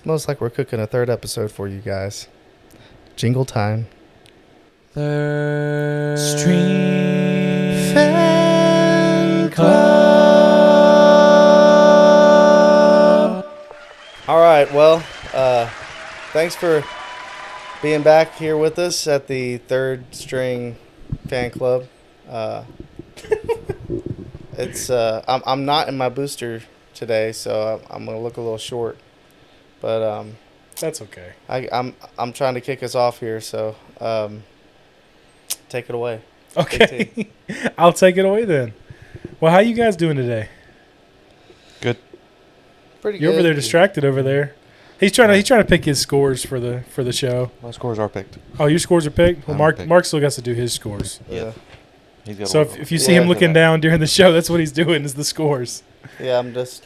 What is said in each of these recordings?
Smells like we're cooking a third episode for you guys. Jingle time. Third Stream Fan Club. All right, well, thanks for being back here with us at the Third String Fan Club. I'm not in my booster today, so I'm gonna look a little short, but That's okay. I'm trying to kick us off here, so take it away. Okay. I'll take it away then. Well, how you guys doing today? Good. Pretty You're good. over there distracted over there. He's trying to pick his scores for the show. My scores are picked. Oh, your scores are picked? Well, I'm Mark picked. still has to do his scores. Yeah. He's got So if you see him looking down during the show, that's what he's doing is the scores. Yeah, I'm just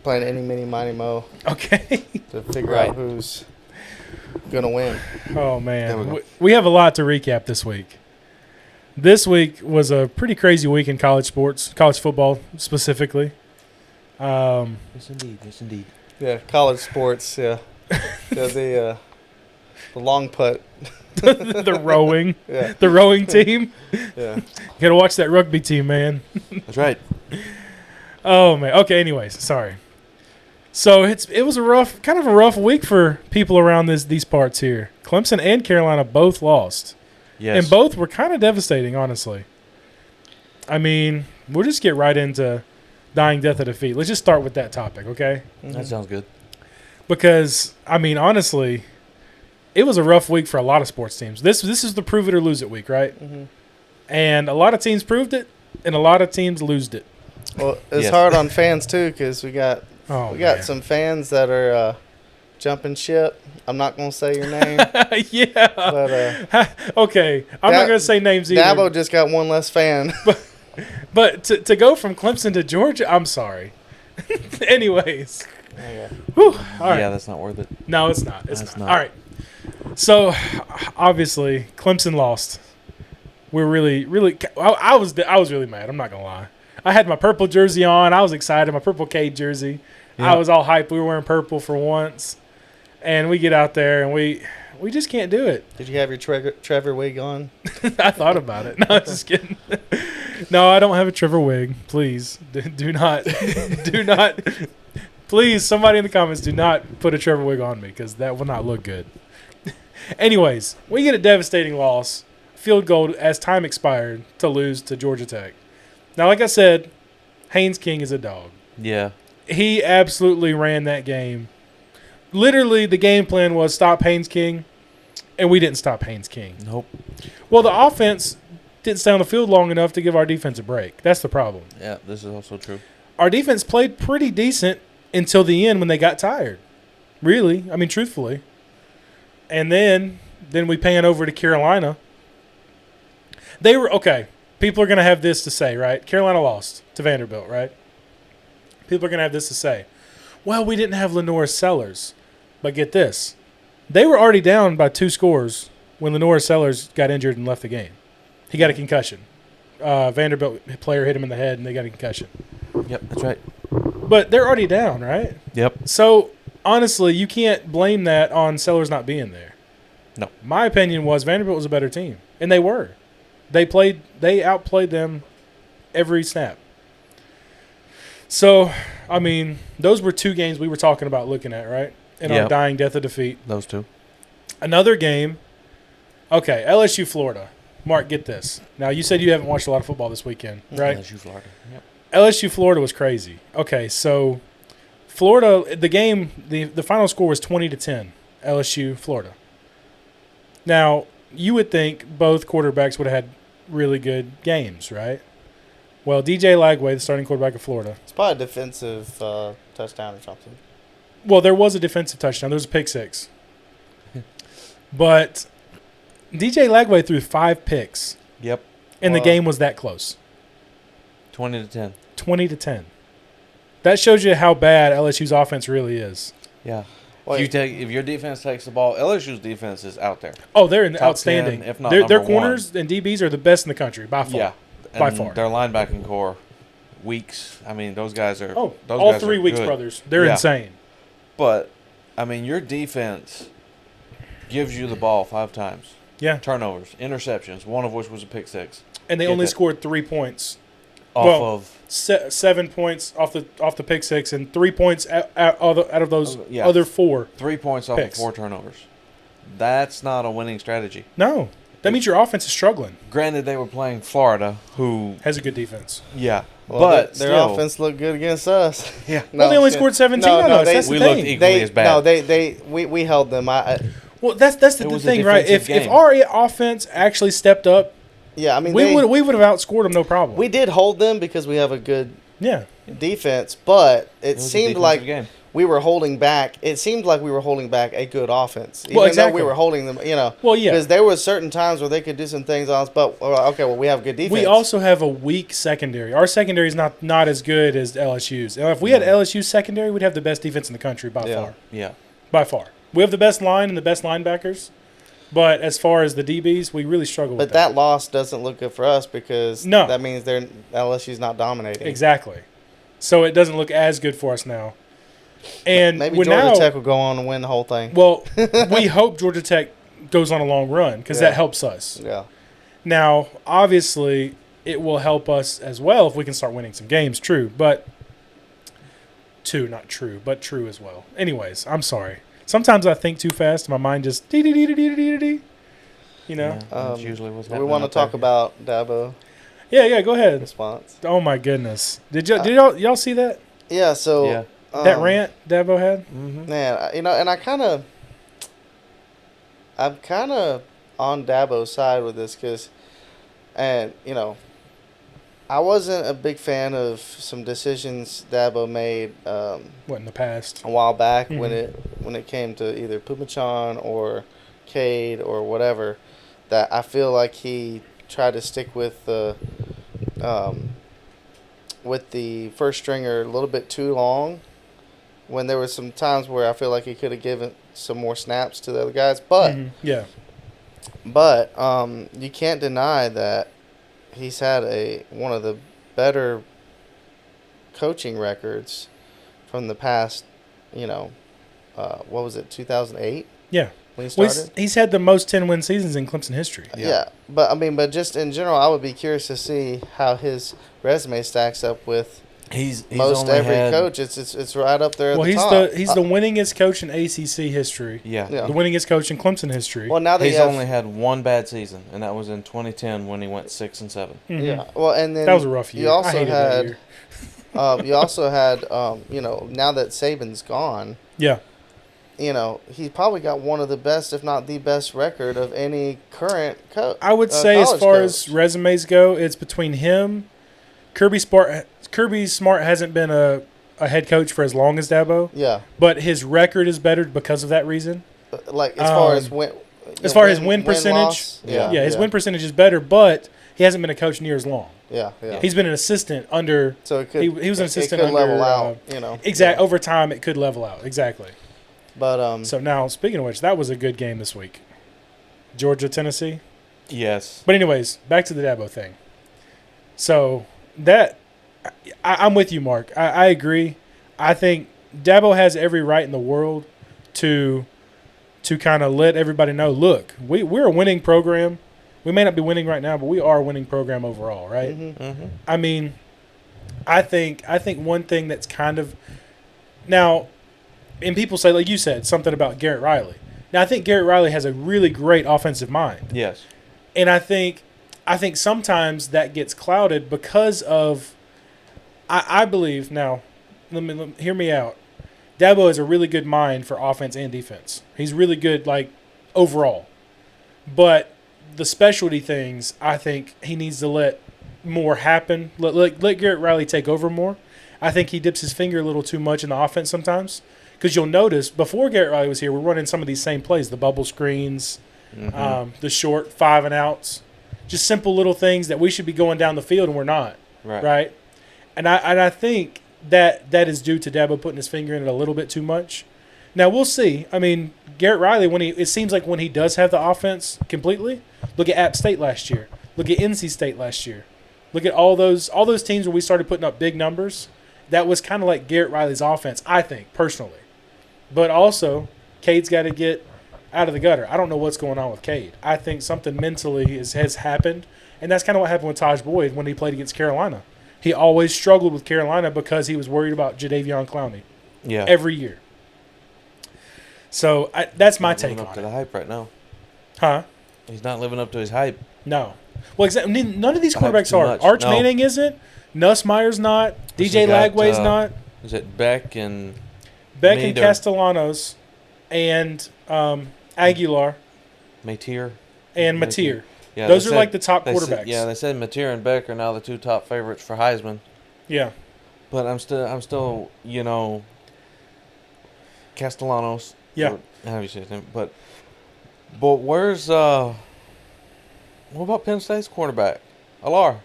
playing any, mini, miny, mo Okay. to figure Right. out who's gonna win. Oh There we man, go. we have a lot to recap this week. This week was a pretty crazy week in college sports, college football specifically. Yes, indeed. Yes, indeed. Yeah, college sports. Yeah, the long putt. the rowing, Yeah, the rowing team. yeah. You gotta watch that rugby team, man. That's right. Oh man. Okay. Anyways, sorry. So it was kind of a rough week for people around these parts here. Clemson and Carolina both lost, Yes. and both were kind of devastating, honestly. I mean, we'll just get right into dying, death, or defeat. Let's just start with that topic, okay? That sounds good. Because I mean, honestly, it was a rough week for a lot of sports teams. This is the prove it or lose it week, right? Mm-hmm. And a lot of teams proved it, and a lot of teams losed it. Well, it's Yes. hard on fans too, because we got Man. some fans that are jumping ship. I'm not gonna say your name, Yeah. but Okay. I'm not going to say names either. Dabo just got one less fan. But to go from Clemson to Georgia, I'm sorry. Anyways. Okay. Whew, all right. Yeah, that's not worth it. No, it's not. It's That's not. not. All right. So, obviously, Clemson lost. We're really. I was really mad. I'm not gonna lie. I had my purple jersey on. I was excited. My purple K jersey. Yeah. I was all hyped. We were wearing purple for once, and we get out there and we just can't do it. Did you have your Trevor wig on? I thought about it. No, just kidding. No, I don't have a Trevor wig. Please do not, do not. Please, somebody in the comments, do not put a Trevor wig on me because that will not look good. Anyways, we get a devastating loss, field goal as time expired to lose to Georgia Tech. Now, like I said, Haynes King is a dog. Yeah. He absolutely ran that game. Literally, the game plan was stop Haynes King, and we didn't stop Haynes King. Nope. Well, the offense didn't stay on the field long enough to give our defense a break. That's the problem. Yeah, this is also true. Our defense played pretty decent until the end when they got tired. Really. I mean, truthfully. And then we pan over to Carolina. They were, okay, people are going to have this to say, right? Carolina lost to Vanderbilt, right? People are going to have this to say. Well, we didn't have Lenora Sellers. But get this. They were already down by 2 scores when Lenora Sellers got injured and left the game. He got a concussion. Vanderbilt player hit him in the head, and they got a concussion. Yep, that's right. But they're already down, right? Yep. So, honestly, you can't blame that on Sellers not being there. No. My opinion was Vanderbilt was a better team, and they were. They outplayed them every snap. So, I mean, those were 2 games we were talking about looking at, right? In our Yep. dying death of defeat. Those two. Another game. Okay, LSU Florida. Mark, get this. Now, you said you haven't watched a lot of football this weekend, right? LSU Florida. Yep. LSU Florida was crazy. Okay, so Florida, the game, the final score was 20-10, LSU Florida. Now, you would think both quarterbacks would have had really good games, right? Well, DJ Lagway, the starting quarterback of Florida. It's probably a defensive touchdown or something. Well, there was a defensive touchdown. There was a pick six. But DJ Lagway threw 5 picks, Yep. and the Wow. game was that close. 20-10. 20-10. That shows you how bad LSU's offense really is. Yeah. Wait. If your defense takes the ball, LSU's defense is out there. Oh, they're Top outstanding. 10, if not their number corners and DBs are the best in the country by far. Yeah. By And far. Their linebacking core Weeks. I mean, those guys are. Oh, those all guys three are Weeks good. brothers. They're Yeah. insane. But I mean, your defense gives you the ball 5 times. Yeah. Turnovers, interceptions, one of which was a pick six. And they Get only that. scored 3 points. Off Well, of 7 points off the pick six, and 3 points out of those Yeah. other 4. 3 points off Picks. of 4 turnovers. That's not a winning strategy. No, that means your offense is struggling. Granted, they were playing Florida, who Has a good defense. yeah, Well, but their still, offense looked good against us. yeah, Well, they only scored 17 on us. That's the we thing. looked equally as bad. No, we held them. Well, that's It the was a thing, right? defensive If game. our offense actually stepped up, I mean, we would have outscored them no problem. we did hold them because we have a good yeah. defense, but it was a seemed defensive like game. we were holding back. It seemed like we were holding back a good offense, even Well, exactly. though we were holding them. Well, yeah. because there was certain times where they could do some things on us. But we have good defense. We also have a weak secondary. Our secondary is not as good as LSU's. And if we had LSU's secondary, we'd have the best defense in the country by Yeah. far. Yeah, By far. We have the best line and the best linebackers. But as far as the DBs, we really struggle with But that loss doesn't look good for us because No. that means LSU's not dominating. Exactly. So it doesn't look as good for us now. And Maybe we're Georgia now, Tech will go on and win the whole thing. well, we hope Georgia Tech goes on a long run because Yeah. that helps us. Yeah. Now, obviously, it will help us as well if we can start winning some games. True, but not true, but true as well. Anyways, I'm sorry. Sometimes I think too fast. My mind just dee-dee-dee-dee-dee-dee-dee. You know? yeah, that's usually what's We happening. want to out there. talk about Dabo Yeah. Go ahead. response. Oh my goodness! Did y'all see that Yeah. So Yeah. that rant Dabo had? Mhm. man, and I'm kind of on Dabo's side with this because, I wasn't a big fan of some decisions Dabo made What in the past? a while back Mhm. when it came to either Pumachan or Cade or whatever. That I feel like he tried to stick with the first stringer a little bit too long. When there was some times where I feel like he could have given some more snaps to the other guys, but Mhm. Yeah. but you can't deny that he's had one of the better coaching records from the past. What was it, 2008 Yeah. when he Well, started? he's had the most 10-win seasons in Clemson history. Yeah, but just in general, I would be curious to see how his resume stacks up with He's most only every had, coach. It's right up there at Well, the he's top. he's the winningest coach in ACC history. Yeah. Yeah. The winningest coach in Clemson history. Well, now that He's you have, only had one bad season, and that was in 2010 when he went 6-7. Mhm. yeah. Well, and then That was a rough year. You also I hated that had year. now that Saban's gone, Yeah. he's probably got one of the best, if not the best, record of any current coach. I would say as college far coach. as resumes go, it's between him, Kirby Smart. Kirby Smart hasn't been a head coach for as long as Dabo, Yeah, but his record is better because of that reason. like as far as Um, win, as far as win percentage, loss, Yeah. Yeah, his win percentage is better, but he hasn't been a coach near as long. Yeah. He's been an assistant under. So it could he was an assistant It could level under, out. Exact over time, it could level out exactly. But So now, speaking of which, that was a good game this week. Georgia, Tennessee. Yes. But anyways, back to the Dabo thing. So that I'm with you, Mark. I agree. I think Dabo has every right in the world to kind of let everybody know, look, we're a winning program. We may not be winning right now, but we are a winning program overall, right? mhm. Mm-hmm. I mean, I think one thing that's kind of now, and people say, like you said, something about Garrett Riley. Now, I think Garrett Riley has a really great offensive mind. Yes. And I think sometimes that gets clouded because of I believe now. Let me hear me out. Dabo has a really good mind for offense and defense. He's really good, like overall. But the specialty things, I think he needs to let more happen. Let Garrett Riley take over more. I think he dips his finger a little too much in the offense sometimes. Because you'll notice before Garrett Riley was here, we're running some of these same plays: the bubble screens, Mm-hmm. the short 5 and outs, just simple little things that we should be going down the field and we're not, right? And I think that is due to Dabo putting his finger in it a little bit too much. Now we'll see. I mean, Garrett Riley, it seems like when he does have the offense completely, look at App State last year, look at NC State last year, Look at all those teams where we started putting up big numbers. That was kind of like Garrett Riley's offense, I think, personally. But also, Cade's got to get out of the gutter. I don't know what's going on with Cade. I think something mentally has happened, and that's kind of what happened with Taj Boyd when he played against Carolina. He always struggled with Carolina because he was worried about Jadeveon Clowney every year. So that's my take living on up to it. the hype right now. Huh? He's not living up to his hype. No. Well, exactly. None of these The hype's quarterbacks too are. much. Arch No. Manning isn't. Nussmeier's not. Plus DJ they got, Lagway's not. Is it Beck and Beck and Meade or Castellanos and Aguilar Mateer? and Mateer. Yeah, Those they are said- like the top they quarterbacks. said, they said Mateer and Beck are now the 2 top favorites for Heisman. Yeah. But I'm still, Castellanos. Yeah. How do you say his name? But where's what about Penn State's quarterback? Alar.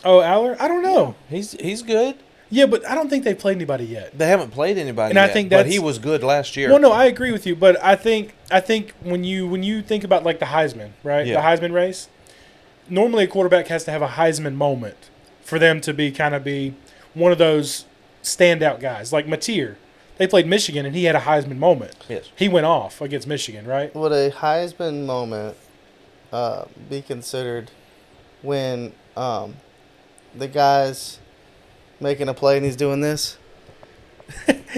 Oh, Aller? I don't know. He's good. Yeah, but I don't think they've played anybody yet. They haven't played anybody And I yet, think but that's- he was good last year. Well, no, I agree with you, but I think when you think about like the Heisman, right? Yeah. The Heisman race. Normally, a quarterback has to have a Heisman moment for them to be one of those standout guys, like Mateer. They played Michigan, and he had a Heisman moment. Yes. He went off against Michigan, right? Would a Heisman moment be considered when the guy's making a play and he's doing this?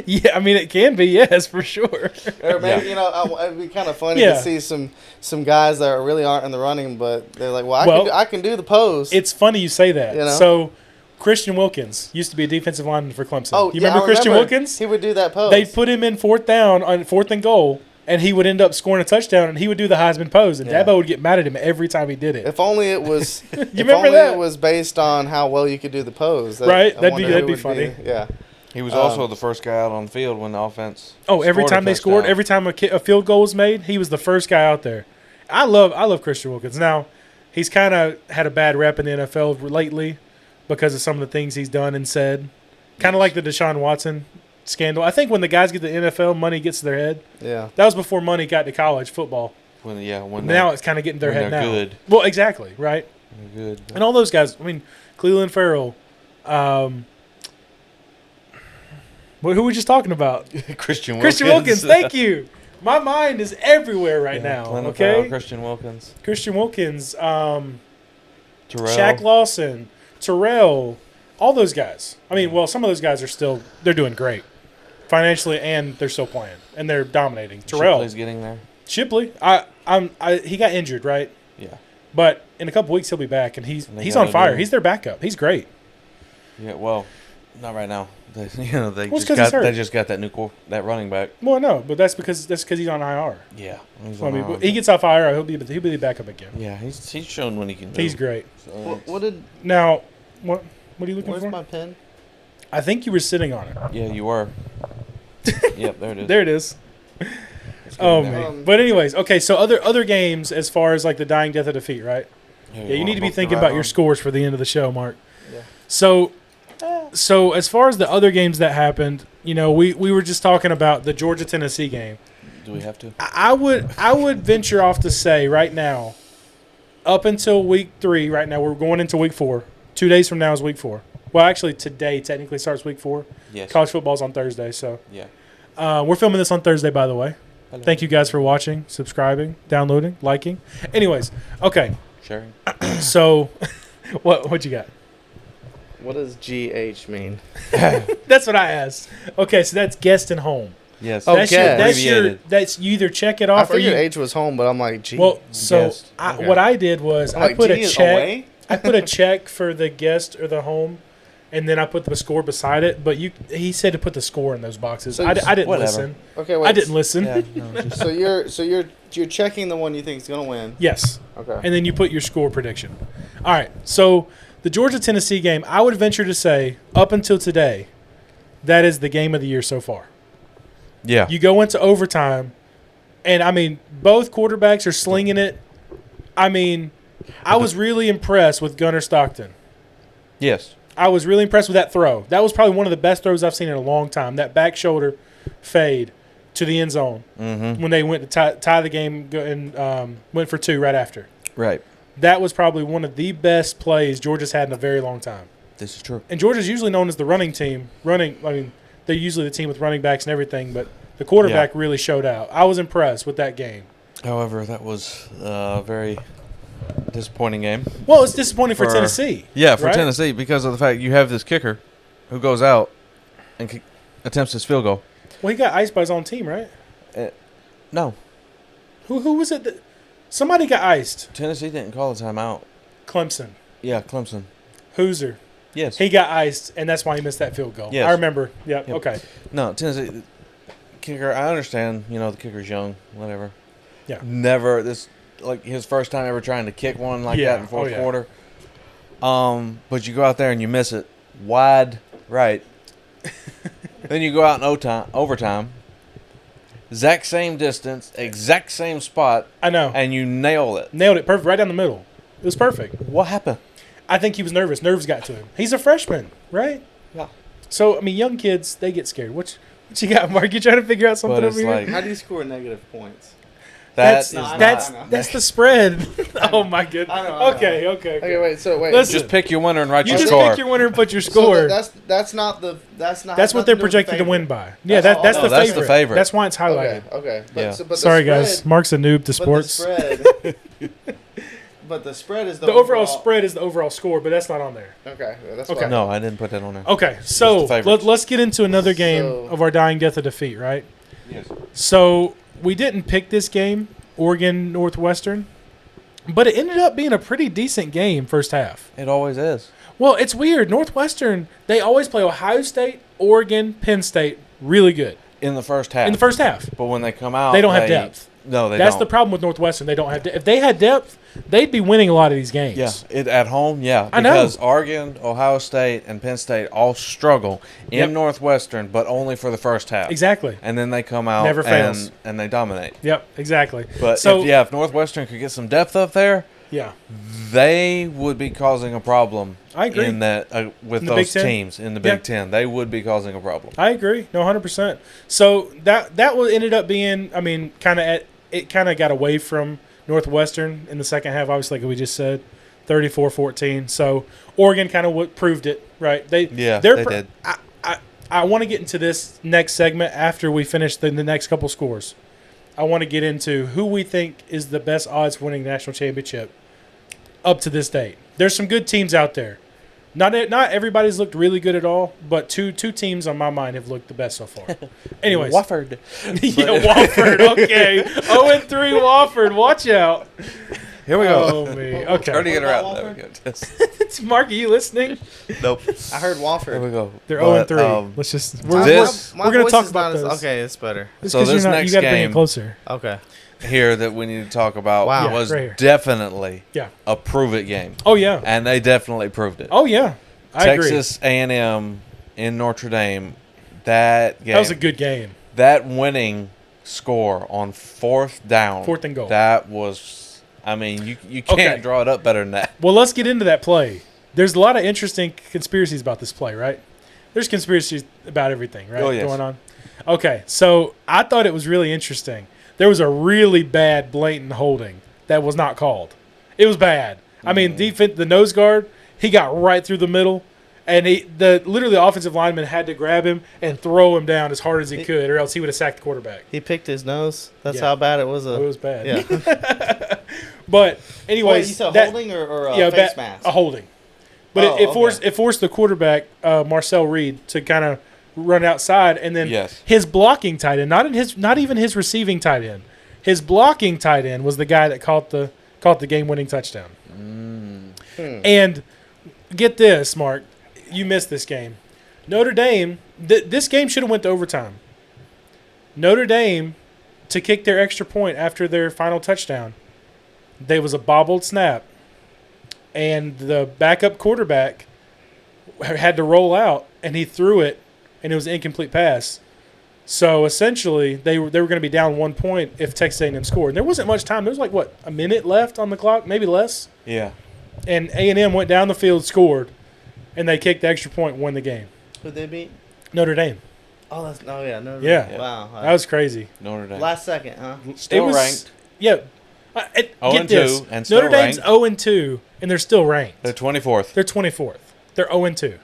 Yeah, I mean it can be, yes, for sure. Or maybe Yeah. it'd be kind of funny Yeah. to see some guys that really aren't in the running, but they're like, Well, I can do the pose. It's funny you say that. You know? So, Christian Wilkins used to be a defensive lineman for Clemson. Oh, you yeah, remember I Christian remember. Wilkins? He would do that pose. They'd put him in fourth down on 4th and goal, and he would end up scoring a touchdown, and he would do the Heisman pose, and Yeah. Dabo would get mad at him every time he did it. If only it was. If remember only that? it was based on how well you could do the pose. Right, I that'd wonder be who would funny. Yeah. He was also the first guy out on the field when the offense. Oh, every scored a time they scored, touchdown. every time a field goal was made, he was the first guy out there. I love Christian Wilkins. Now, he's kind of had a bad rep in the NFL lately because of some of the things he's done and said. Kind of like the Deshaun Watson scandal. I think when the guys get to the NFL, money gets to their head. Yeah. That was before money got to college football. When Now it's kind of getting to their when head they're now. good. Well, exactly, right? they're good. And all those guys. I mean, Cleveland Farrell. Who were we just talking about? Christian Wilkins. Christian Wilkins. Thank you. My mind is everywhere right now. Clinton Okay. Farrell, Christian Wilkins. Christian Wilkins, Terrell. Shaq Lawson, Terrell, all those guys. I mean, well, some of those guys they're doing great financially, and they're still playing, and they're dominating. Terrell, Shipley's getting there. Shipley, he got injured, right? Yeah. But in a couple weeks he'll be back, and he's And they on gotta fire. do- He's their backup. He's great. Yeah. Well, not right now. They Well, it's 'cause just he's hurt. they just got that that running back. Well, no, but that's because he's on IR. Yeah. I mean, he gets off IR, he'll be the backup again. Yeah, he's shown when he can. He's move. great. So What did? Now, what are you looking Where's for? my pen? I think you were sitting on it. yeah, you were. Yep, there it is. There it is. It's Oh getting there. man. But anyways, okay. So other games as far as like the dying death of defeat, right? Here, Yeah, you want need to be both thinking ride about your on? scores for the end of the show, Mark. Yeah. So as far as the other games that happened, we were just talking about the Georgia Tennessee game. Do we have to? I would venture off to say right now, up until week 3, right now we're going into week 4. 2 days from now is week 4. Well, actually today technically starts week 4. Yes. College football's on Thursday, so Yeah. we're filming this on Thursday, by the way. Hello. Thank you guys for watching, subscribing, downloading, liking. Anyways, okay. Sharing. So, what you got? What does GH mean? That's what I asked. Okay, so that's guest and home. Yes. Oh, That's guest. that's you either check it I off or figured you. H was home, but I'm like, G. Well, so Guest. Okay. what I did was I'm I like, put G a is check. away? I put a check for the guest or the home, and then I put the score beside it. But he said to put the score in those boxes. So I didn't whatever. listen. Okay, wait. I didn't listen. Yeah, no, just, So you're checking the one you think is gonna win. Yes. Okay. And then you put your score prediction. All right. So the Georgia-Tennessee game, I would venture to say, up until today, that is the game of the year so far. yeah. You go into overtime, and, I mean, both quarterbacks are slinging it. I mean, I was really impressed with Gunnar Stockton. Yes. I was really impressed with that throw. That was probably one of the best throws I've seen in a long time, that back shoulder fade to the end zone Mm-hmm. when they went to tie the game and went for 2 right after. Right. that was probably one of the best plays Georgia's had in a very long time. This is true. And Georgia's usually known as the running team. I mean, they're usually the team with running backs and everything, but the quarterback really showed out. I was impressed with that game. However, that was a very disappointing game. Well, it's disappointing for Tennessee. Yeah, for right? Tennessee because of the fact you have this kicker who goes out and attempts his field goal. Well, he got iced by his own team, right? No, Who was it that somebody got iced? Tennessee didn't call a timeout. Clemson. Yeah, Clemson. Hoosier. Yes. He got iced, and that's why he missed that field goal. Yes. I remember. Yep. Yep. Okay. No, Tennessee kicker. I understand. The kicker's young. Whatever. Yeah. Never this like his first time ever trying to kick one like that in the fourth quarter. But you go out there and you miss it wide right. Then you go out in overtime. Exact same distance, exact same spot. I know. And you nail it. Nailed it perfect, right down the middle. It was perfect. What happened? I think he was nervous. Nerves got to him. He's a freshman, right? Yeah. So, I mean, young kids, they get scared. What you got, Mark? You trying to figure out something But over it's here? like- How do you score negative points? That's not- that's the spread. Oh my goodness. I know. Okay. Okay, wait. So wait. Listen. Just pick your winner and write You your just score. pick your winner and put your So score. that's not the that's not. That's what they're nothing to do with projected the to win favorite. by. Yeah, that's That's the the favorite. favorite. That's why it's highlighted. Okay. But, Yeah. but the Sorry, spread, guys. Mark's a noob to sports. But the spread. But the spread is The overall spread is the overall score, but that's not on there. Okay, that's Okay. okay. No, I didn't put that on there. Okay, so the favorites. let's get into another game So- of our dying death of defeat, right? Yes. So we didn't pick this game, Oregon Northwestern, but it ended up being a pretty decent game first half. It always is. Well, it's weird. Northwestern, they always play Ohio State, Oregon, Penn State really good In the first half. in the first half. But when they come out, They don't have depth. No, they That's don't. the problem with Northwestern. They don't have If they had depth, they'd be winning a lot of these games. Yeah, at home, yeah. I know. Because Oregon, Ohio State, and Penn State all struggle in Yep. Northwestern, but only for the first half. Exactly. And then they come out Never fails. and they dominate. Yep, exactly. But so, if Northwestern could get some depth up there, yeah, they would be causing a problem. I agree. In that with In the Big those Ten? teams in the Yeah. Big Ten, they would be causing a problem. I agree. No, 100%. So that ended up being, I mean, it kind of got away from Northwestern in the second half, obviously, like we just said, 34-14. So Oregon kind of proved it, right? They did. I want to get into this next segment after we finish the next couple scores. I want to get into who we think is the best odds for winning the national championship up to this date. There's some good teams out there. Not everybody's looked really good at all, but two teams on my mind have looked the best so far. Anyways. Wofford. Yeah, Wofford. Okay. 0-3 Wofford. Watch out. Here we go. Oh, me. Okay. Try to get her out. What There about we go. Mark, are you listening? Nope. I heard There Wofford. we go. They're But, 0-3. Let's just. We're This- my we're gonna voice talk is about not as- this. Okay, it's better. It's So 'cause this you're not, next you got to bring it game- closer. Okay. Here that we need to talk about Wow. was Right here. definitely Yeah. a prove it game, Oh, yeah. and they definitely proved it. Oh, yeah. I Texas A&M in Notre Dame, that game, agree. That was a good game. that winning score on fourth down, 4th and goal. that was, I mean, you can't Okay. draw it up better than that. Well, let's get into that play. There's a lot of interesting conspiracies about this play, right? There's conspiracies about everything, right? Oh, yes. Going on. Okay, so I thought it was really interesting. There was a really bad blatant holding that was not called. It was bad. I mean, the nose guard, he got right through the middle, and literally the offensive lineman had to grab him and throw him down as hard as he could, or else he would have sacked the quarterback. He picked his nose. That's Yeah. how bad it was. It was bad. Yeah. But Wait, anyways, you said that- holding or a yeah, face mask? a holding. But Oh, it forced the quarterback, Marcel Reed, to kind of run outside, and then Yes. his blocking tight end, not even his receiving tight end, his blocking tight end was the guy that caught the game-winning touchdown. And get this, Mark, you missed this game. Notre Dame, this game should have went to overtime. Notre Dame, to kick their extra point after their final touchdown, there was a bobbled snap, and the backup quarterback had to roll out, and he threw it, and it was an incomplete pass. So essentially, they were going to be down 1 point if Texas A&M scored. And there wasn't much time. There was like a minute left on the clock, maybe less. Yeah. And A&M went down the field, scored, and they kicked the extra point, and won the game. Who'd they beat? Notre Dame. Oh, yeah. No. Yeah. Wow. That was crazy. Notre Dame. Last second, huh? Still it was, ranked. Yeah. Get this. 0-2 and still Notre Dame's ranked. 0-2, and they're still ranked. They're 24th. They're 24th. They're 0-2.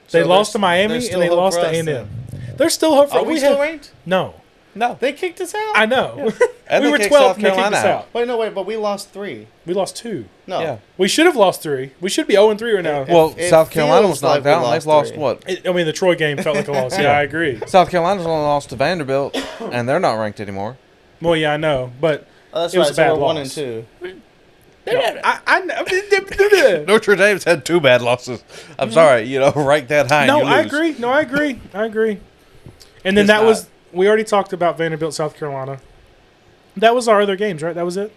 So They lost to there's Miami, still and they hope lost for to us A&M. then. There's still hope for Are we we still have, ranked? No. No. They kicked us out. I know. And we they were kicked 12th, South and they kicked us Carolina out. Wait, no, wait, but we lost 3. We lost 2. No. Yeah. We should have lost 3. We should be 0-3 right now. Well, it South Carolina feels was knocked like we out, and lost they've lost 3. what? I mean, the Troy game felt like a loss. Yeah, I agree. South Carolina's only lost to Vanderbilt, and they're not ranked anymore. Well, yeah, I know, but Oh, that's it was right. a bad So we're 1 loss. and 2. I know. Notre Dame's had 2 bad losses. I'm sorry, rank that high. No, and you I lose. agree. No, I agree. And then It's that not. was we already talked about Vanderbilt, South Carolina. That was our other games, right? That was it.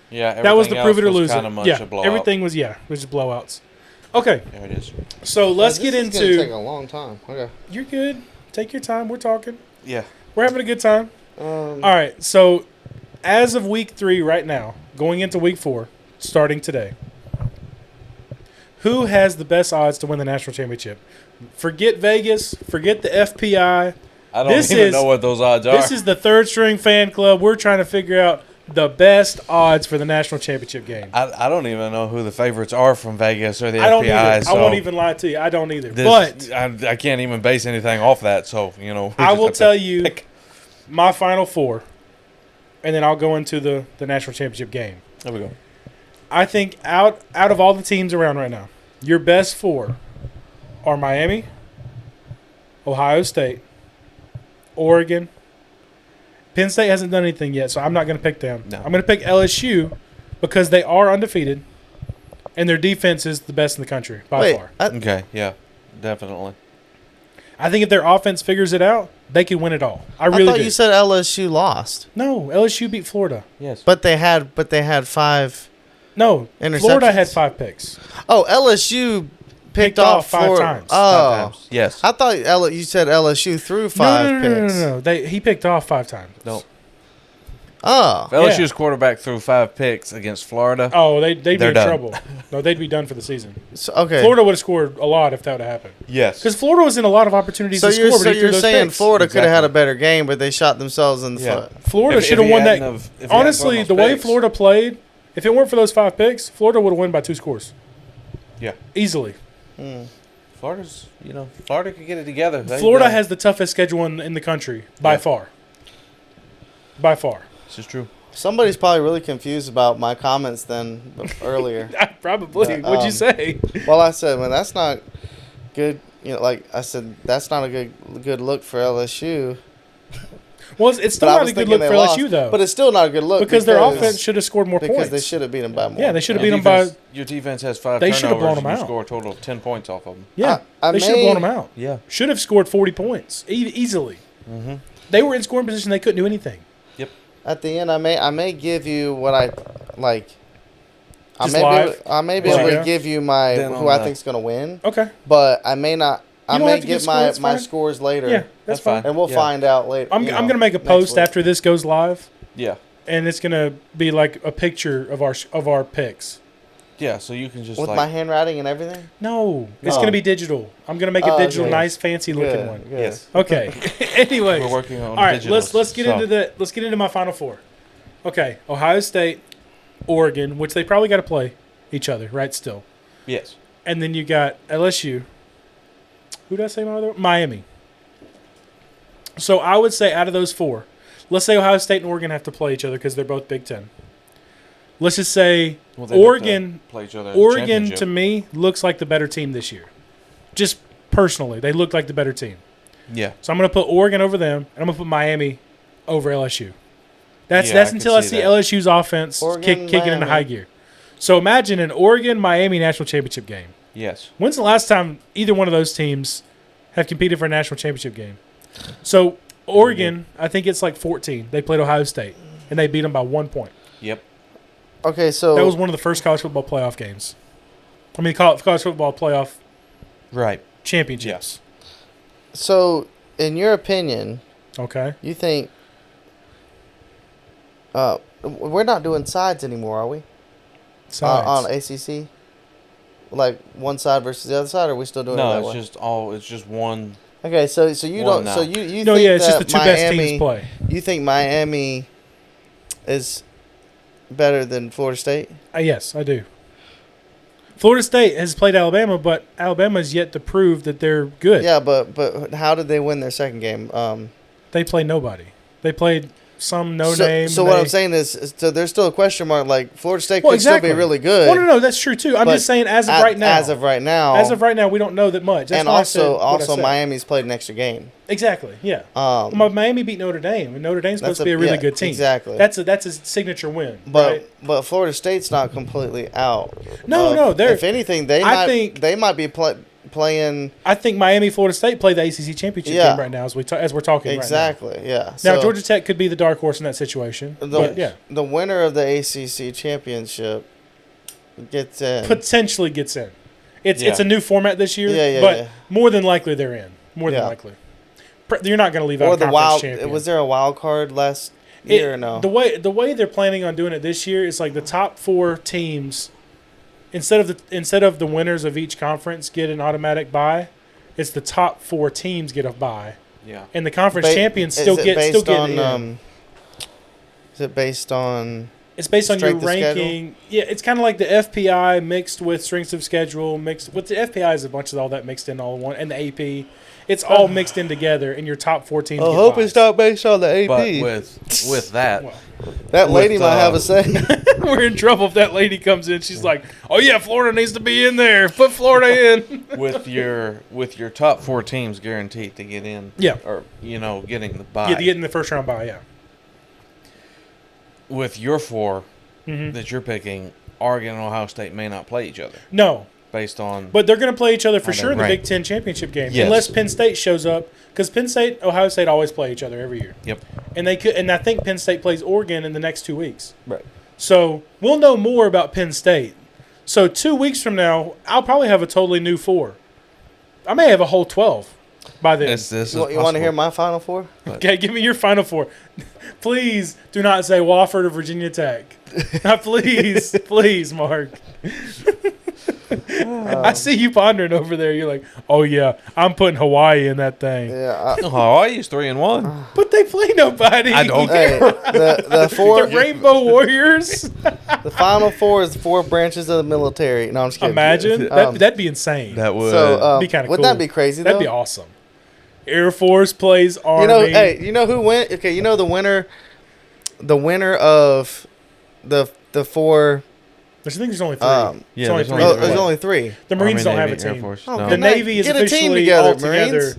Yeah, That was the prove it or lose kind it. of much Yeah, a blowout. everything was was blowouts. Okay, There it is. so let's This get is gonna into. take a long time. Okay. You're good. Take your time. We're talking. Yeah. We're having a good time. Um, All right. So, as of week 3 right now, going into week 4, starting today, who has the best odds to win the national championship? Forget Vegas. Forget the FPI. I don't This even is- know what those odds are. This is the Third String Fan Club. We're trying to figure out the best odds for the national championship game. I don't even know who the favorites are from Vegas or the I don't FBI. either. So I won't even lie to you. I don't either. this- But I can't even base anything off that. So I will tell you my final 4, and then I'll go into the national championship game. There we go. I think out of all the teams around right now, your best 4 are Miami, Ohio State, Oregon. Penn State hasn't done anything yet, so I'm not going to pick them. No. I'm going to pick LSU because they are undefeated, and their defense is the best in the country by wait, far. Okay. Yeah. Definitely. I think if their offense figures it out, they can win it all. I I really thought do. you said LSU lost, No, LSU beat Florida. Yes. but they had 5. No, Interceptions? Florida had 5 picks. Oh, LSU picked off 5 Florida. times. Oh, 5 times. Yes. I thought you said LSU threw 5 picks. No. He picked off 5 times. No. Oh, LSU's quarterback threw 5 picks against Florida. Oh, they'd be They're in done. trouble. No, they'd be done for the season. so, okay. Florida would have scored a lot if that would have happened. Yes. Because Florida was in a lot of opportunities So to score, but he threw you're those saying picks. Florida could have had a Exactly. better game, but they shot themselves in the Yeah. foot. Florida If should have he won that. hadn't have- if he hadn't Honestly, thrown the those way picks. Florida played, if it weren't for those 5 picks, Florida would have won by 2 scores. Yeah. Easily. Florida's, Florida could get it together. Florida has the toughest schedule in the country by Yeah. far. By far. This is true. Somebody's probably really confused about my comments then earlier. Probably. Yeah, What'd you say? Well, I said, well, that's not good. Like I said, that's not a good look for LSU. Well, it's still But I not was a good thinking look they for lost. LSU, though. But it's still not a good look because their offense should have scored more because points. they should have beat them by more. Yeah, they should have beat Your them by. defense- Your defense has 5 They turnovers. should have blown them and out. You score a total of 10 points off of them. Yeah, I they should have may- blown them out. Yeah. Should have scored 40 points easily. Mm-hmm. They were in scoring position. They couldn't do anything. At the end, I may give you what I like. Just live? I may be Well, able yeah. to give you my Then who on I the- think's gonna win, Okay. but I may not. I You don't may have to give give my scores, fine. scores later. Yeah, that's fine. fine. And we'll Yeah. find out later. I'm going to make a next post week. after this goes live, Yeah. and it's going to be like a picture of our picks. Yeah, so you can just with my handwriting and everything. No, it's No. going to be digital. I'm going to make a Oh, digital, okay. nice, fancy looking Good, one. good. Yes. Okay. Anyways, We're working on all right. digital, Let's get so- into the let's get into my final 4. Okay, Ohio State, Oregon, which they probably got to play each other, right? Still, Yes. and then you got LSU. Who did I say my other? Miami. So I would say out of those 4, let's say Ohio State and Oregon have to play each other because they're both Big Ten. Let's just say Well, they have Oregon. to play each other in the Oregon championship. to me looks like the better team this year. Just personally, they look like the better team. Yeah. So I'm going to put Oregon over them, and I'm going to put Miami over LSU. Yeah, That's I can until I see see that. LSU's offense Oregon, kicking into Miami. high gear. So imagine an Oregon-Miami national championship game. Yes. When's the last time either one of those teams have competed for a national championship game? So Oregon, I think it's like 14. They played Ohio State, and they beat them by 1 point. Yep. Okay, so That was one of the first college football playoff games. I mean, college football playoff Right. championships. so in your opinion, Okay. you think we're not doing sides anymore, are we? Sides. On ACC, like one side versus the other side, or are we still doing it No, that it's way? just one. Okay, so you one don't. So now. you no, think yeah, it's just that the two best Miami, teams play. You think Miami is better than Florida State? Yes, I do. Florida State has played Alabama, but Alabama has yet to prove that they're good. Yeah, but how did they win their second game? They played nobody. They played some no-name. So what I'm saying is so there's still a question mark. Like, Florida State could still be really good. Well, no, that's true, too. I'm just saying as of right now. As of right now, we don't know that much. That's and also Miami's played an extra game. Exactly, yeah. Miami beat Notre Dame, and Notre Dame's supposed to be a really good team. Exactly. That's a signature win. But Florida State's not completely out. No. If anything, they might be playing. I think Miami, Florida State play the ACC championship game right now as we're talking. Exactly. Right now. Yeah. Now Georgia Tech could be the dark horse in that situation. The winner of the ACC championship gets in. Potentially gets in. It's a new format this year. But more than likely they're in. More than likely. You're not going to leave out a conference champion. Was there a wild card last year or no? The way they're planning on doing it this year is like the top 4 teams. Instead of the winners of each conference get an automatic bye, it's the top 4 teams get a bye. Yeah. And the conference champions still get in. Is it based on? It's based on your ranking. Yeah, it's kind of like the FPI mixed with strengths of schedule mixed with the FPI is a bunch of all that mixed in all in one, and the AP. It's all mixed in together, and your top 4 teams. I hope it's not based on the AP. But with that, that lady might have a say. We're in trouble if that lady comes in. She's like, "Oh yeah, Florida needs to be in there. Put Florida in." with your top 4 teams guaranteed to get in. Yeah. Or getting the bye. Yeah, to get in the first round bye. Yeah. With your 4 that you're picking, Oregon and Ohio State may not play each other. No. Based on, but they're going to play each other for sure in the Big Ten championship game, unless Penn State shows up. Because Penn State, Ohio State always play each other every year. Yep. And I think Penn State plays Oregon in the next 2 weeks. Right. So we'll know more about Penn State. So 2 weeks from now, I'll probably have a totally new 4. I may have a whole 12 by then. You want to hear my Final Four? Okay, give me your Final Four. Please do not say Wofford or Virginia Tech. Please, Mark. I see you pondering over there. You're like, oh yeah, I'm putting Hawaii in that thing. Yeah, Hawaii's 3-1, but they play nobody. I don't care. The Rainbow Warriors. The Final Four is 4 branches of the military. No, I'm just kidding. Imagine that'd be insane. That would be kind of cool. Wouldn't that be crazy? That'd be awesome. Air Force plays Army. You know who went? Okay, you know the winner of the 4. I think there's only 3. There's only 3. The Marines don't have a team. No. The Navy is officially all together.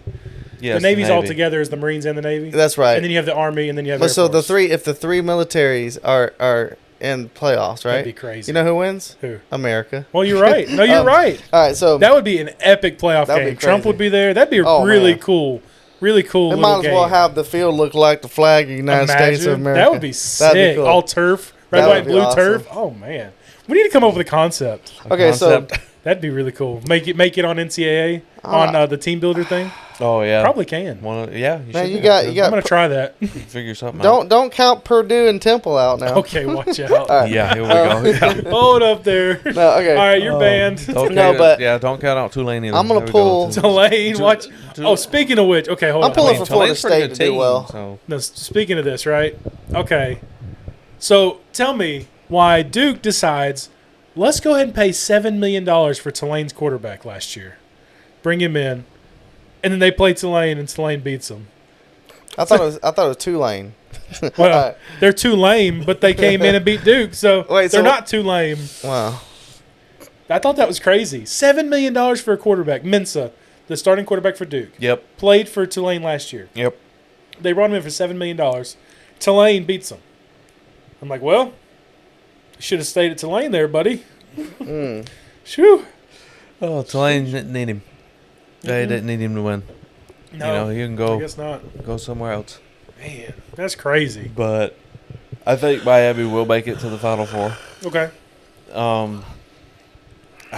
Yes, the Navy's all together as the Marines and the Navy. That's right. And then you have the Army, and then you have Air Force. If the 3 militaries are in playoffs, right? That'd be crazy. You know who wins? Who? America. Well, you're right. No, you're right. All right, so that would be an epic playoff game. Trump would be there. That'd be really cool. Really cool. They might as well have the field look like the flag of the United States of America. That would be sick. Cool. All turf, red, white, blue turf. Oh man. We need to come up with a concept. So that'd be really cool. Make it on NCAA on the team builder thing. Oh yeah, probably can. You got. I'm gonna try that. Figure something out. Don't count Purdue and Temple out now. Okay, watch out. Right. Yeah, here we go. Yeah. Hold up there. No, okay. All right, you're banned. Okay, don't count out Tulane either. I'm gonna pull Tulane. Watch. Oh, speaking of which, okay, hold on. I'm pulling for Florida State to do well. So. No, speaking of this, right? Okay, so tell me why Duke decides. Let's go ahead and pay $7 million for Tulane's quarterback last year. Bring him in. And then they play Tulane, and Tulane beats them. I thought it was Tulane. Well, they're too lame, but they came in and beat Duke, so they're not too lame. Wow. I thought that was crazy. $7 million for a quarterback. Mensa, the starting quarterback for Duke. Yep. Played for Tulane last year. Yep. They brought him in for $7 million. Tulane beats them. I'm like, well, should have stayed at Tulane there, buddy. Shoo. Oh, Tulane didn't need him. They didn't need him to win. No, you can go. I guess not. Go somewhere else. Man, that's crazy. But I think Miami will make it to the Final Four. Okay. I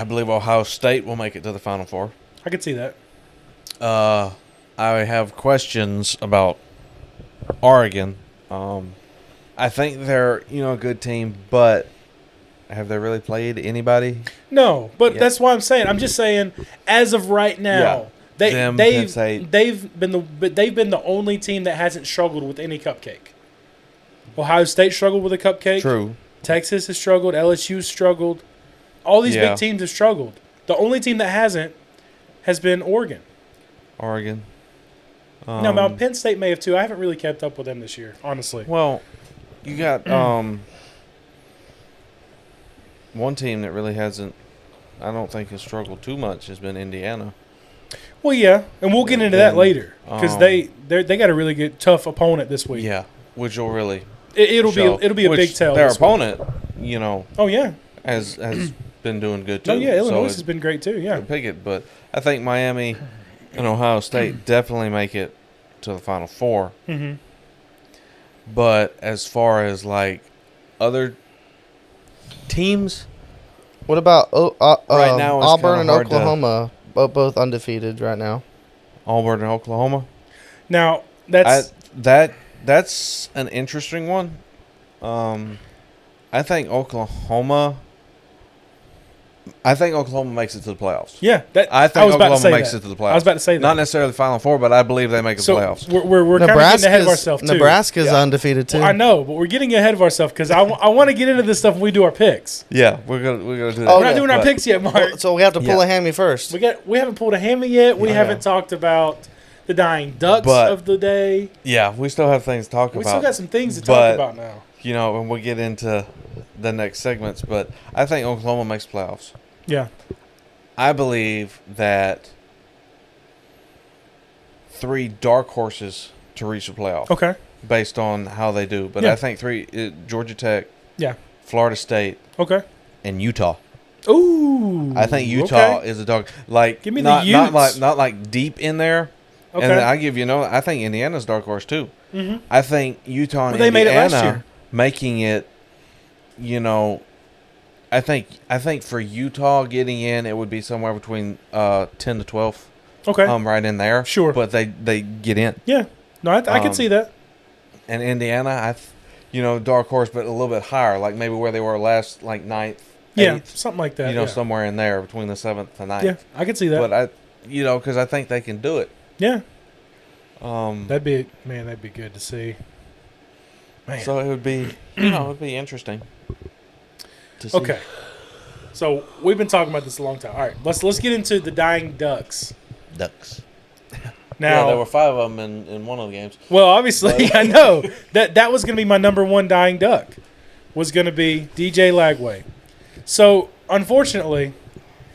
believe Ohio State will make it to the Final Four. I could see that. I have questions about Oregon. I think they're a good team, but have they really played anybody? No, but that's why I'm saying. I'm just saying, as of right now, they've been the only team that hasn't struggled with any cupcake. Ohio State struggled with a cupcake. True. Texas has struggled. LSU's struggled. All these big teams have struggled. The only team that hasn't has been Oregon. No, Mount Penn State may have too. I haven't really kept up with them this year, honestly. Well, you got one team that really hasn't, I don't think, has struggled too much has been Indiana. Well, yeah, and we'll get into that later because they got a really good tough opponent this week. Yeah, which will really it'll be a big tell. Their opponent, Oh yeah, has been doing good too. Oh yeah, Illinois has been great too. Yeah, pick it, but I think Miami and Ohio State definitely make it to the Final Four. Mm-hmm. But as far as like other teams, what about right now Auburn and Oklahoma? Both undefeated right now. Auburn and Oklahoma. Now that's an interesting one. I think Oklahoma makes it to the playoffs. Yeah, I think Oklahoma makes it to the playoffs. I was about to say that. Not necessarily the Final Four, but I believe they make the playoffs. We're kind of getting ahead of ourselves too. Nebraska's undefeated too. Well, I know, but we're getting ahead of ourselves because I want to get into this stuff when we do our picks. Yeah, we're gonna do that. We're not doing our picks yet, Mark. So we have to pull a hammy first. We haven't pulled a hammy yet. We haven't talked about the dying ducks of the day. Yeah, we still have things to talk about. We still got some things to talk about now. When we get into the next segments, but I think Oklahoma makes playoffs. Yeah. I believe that 3 dark horses to reach the playoff. Okay. Based on how they do. But I think 3, Georgia Tech, Florida State, and Utah. Ooh. I think Utah is a dog. Like, give me not like deep in there. Okay. And I give I think Indiana's dark horse too. Mm-hmm. I think Utah and they Indiana made it last year. Making it, I think for Utah getting in, it would be somewhere between 10 to 12. Okay. Right in there. Sure. But they get in. Yeah. No, I can see that. And Indiana, dark horse, but a little bit higher, like maybe where they were last, like 9th, 8th. Something like that. Somewhere in there between the 7th and 9th. Yeah, I can see that. But because I think they can do it. Yeah. That'd be good to see. Man. So it would be, it'd be interesting to see. Okay. So we've been talking about this a long time. All right, let's get into the dying ducks. Now there were 5 of them in one of the games. Well, obviously, I know that was going to be my number 1 dying duck. Was going to be DJ Lagway. So unfortunately,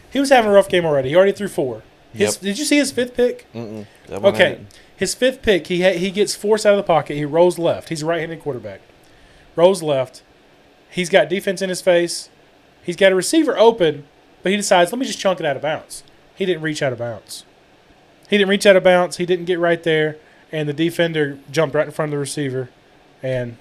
he was having a rough game already. He already threw 4. Did you see his 5th pick? Mm-mm. Okay, his 5th pick, he gets forced out of the pocket. He rolls left. He's a right-handed quarterback. Rolls left. He's got defense in his face. He's got a receiver open, but he decides, let me just chunk it out of bounds. He didn't reach out of bounds. He didn't get right there, and the defender jumped right in front of the receiver, and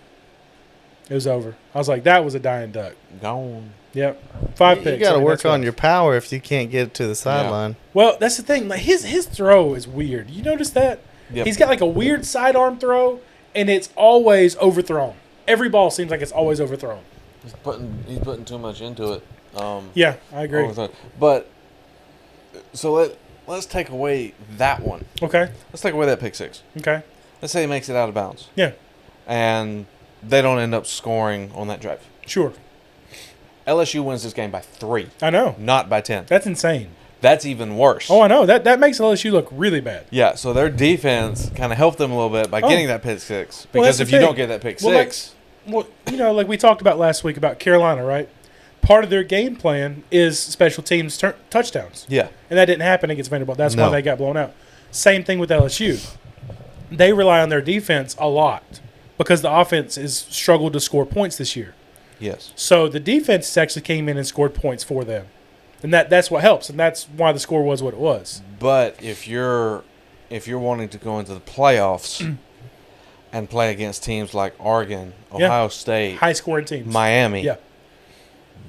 it was over. I was like, that was a dying duck. Gone. Yep. 5 picks. You got to work on your power if you can't get it to the sideline. Well, that's the thing. Like his throw is weird. You notice that? Yep. He's got like a weird sidearm throw, and it's always overthrown. Every ball seems like it's always overthrown. He's putting too much into it. Yeah, I agree. But so let's take away that one. Okay. Let's take away that pick 6. Okay. Let's say he makes it out of bounds. Yeah. And they don't end up scoring on that drive. Sure. LSU wins this game by 3. I know. Not by 10. That's insane. That's even worse. Oh, I know. That makes LSU look really bad. Yeah, so their defense kind of helped them a little bit by getting that pick 6. Because if you don't get that pick 6... like we talked about last week about Carolina, right? Part of their game plan is special teams touchdowns. Yeah. And that didn't happen against Vanderbilt. That's why they got blown out. Same thing with LSU. They rely on their defense a lot because the offense has struggled to score points this year. Yes. So the defense actually came in and scored points for them. And that's what helps, and that's why the score was what it was. But if you're wanting to go into the playoffs and play against teams like Oregon, Ohio State, high-scoring teams, Miami,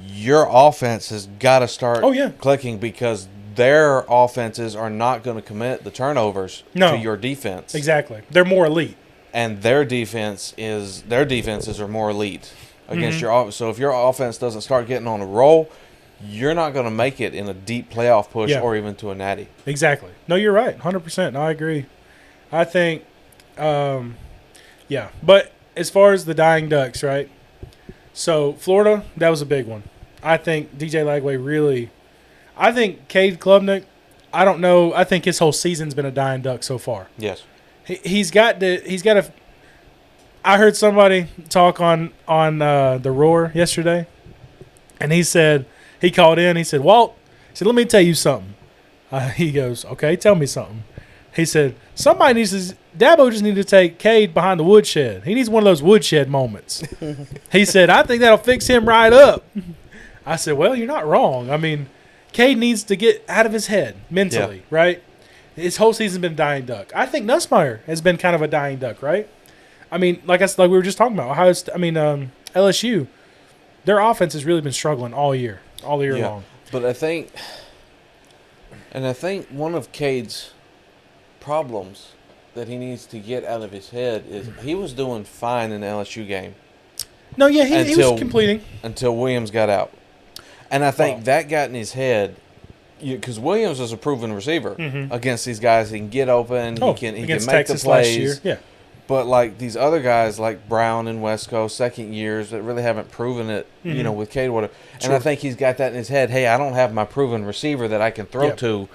your offense has got to start clicking because their offenses are not going to commit the turnovers to your defense. Exactly. They're more elite. And their defenses are more elite against your offense. So if your offense doesn't start getting on a roll, you're not going to make it in a deep playoff push or even to a natty. Exactly. No, you're right. 100%. I agree. I think, But as far as the dying ducks, right? So Florida, that was a big one. I think DJ Lagway really. I think Cade Klubnik. I don't know. I think his whole season's been a dying duck so far. Yes. He's got to. I heard somebody talk on the Roar yesterday, and he said he called in. He said, "Walt," he said, "Let me tell you something." He goes, "Okay, tell me something." He said, "Somebody needs to. Dabo just needs to take Cade behind the woodshed. He needs one of those woodshed moments." He said, "I think that'll fix him right up." I said, "Well, you're not wrong. I mean, Cade needs to get out of his head mentally, right? His whole season's been a dying duck. I think Nussmeier has been kind of a dying duck, right? I mean, like we were just talking about, LSU, their offense has really been struggling all year long. But I think one of Cade's problems that he needs to get out of his head is he was doing fine in the LSU game. No, yeah, he was completing until Williams got out, and I think that got in his head. Because Williams is a proven receiver against these guys. He can get open. He can make Texas the plays. Last year. Yeah. But like these other guys like Brown and Wesco, second years that really haven't proven it, with Cade Water. And I think he's got that in his head. Hey, I don't have my proven receiver that I can throw to.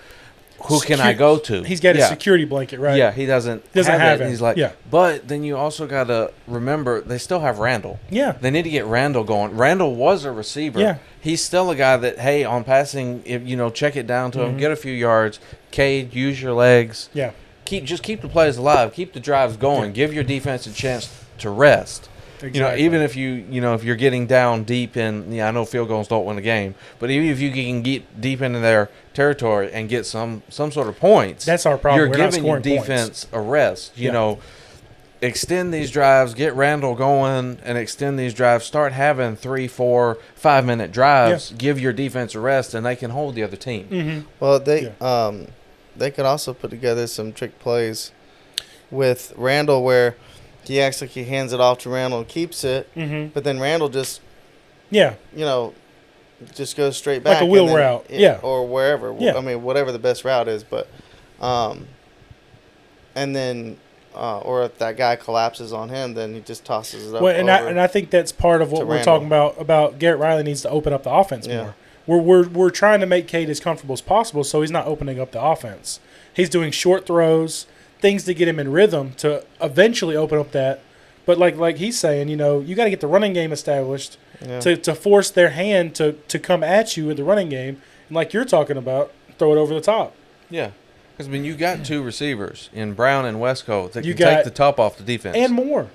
Who can I go to? He's got a security blanket, right? Yeah, he doesn't have it. And he's like, but then you also got to remember they still have Randall. Yeah. They need to get Randall going. Randall was a receiver. Yeah. He's still a guy that, hey, on passing, if check it down to him, get a few yards. Cade, use your legs. Yeah. Keep the plays alive. Keep the drives going. Give your defense a chance to rest. Exactly. Even if if you're getting down deep in, I know field goals don't win a game, but even if you can get deep into their territory and get some sort of points, that's our problem. You're giving your defense a rest. Extend these drives, get Randall going, and extend these drives. Start having 3, 4, 5-minute drives. Yeah. Give your defense a rest, and they can hold the other team. Mm-hmm. Well, they could also put together some trick plays with Randall where he acts like he hands it off to Randall and keeps it, but then Randall just, just goes straight back. Like a wheel route, or wherever. Yeah. I mean, whatever the best route is, but, and then, or if that guy collapses on him, then he just tosses it up. Well, and I think that's part of what we're talking about. Garrett Riley needs to open up the offense more. We're trying to make Cade as comfortable as possible, so he's not opening up the offense. He's doing short throws, things to get him in rhythm to eventually open up that. But like he's saying, you got to get the running game established to force their hand to come at you with the running game. And like you're talking about, throw it over the top. Yeah. Because, you've got two receivers in Brown and Wesco that can take the top off the defense. And more.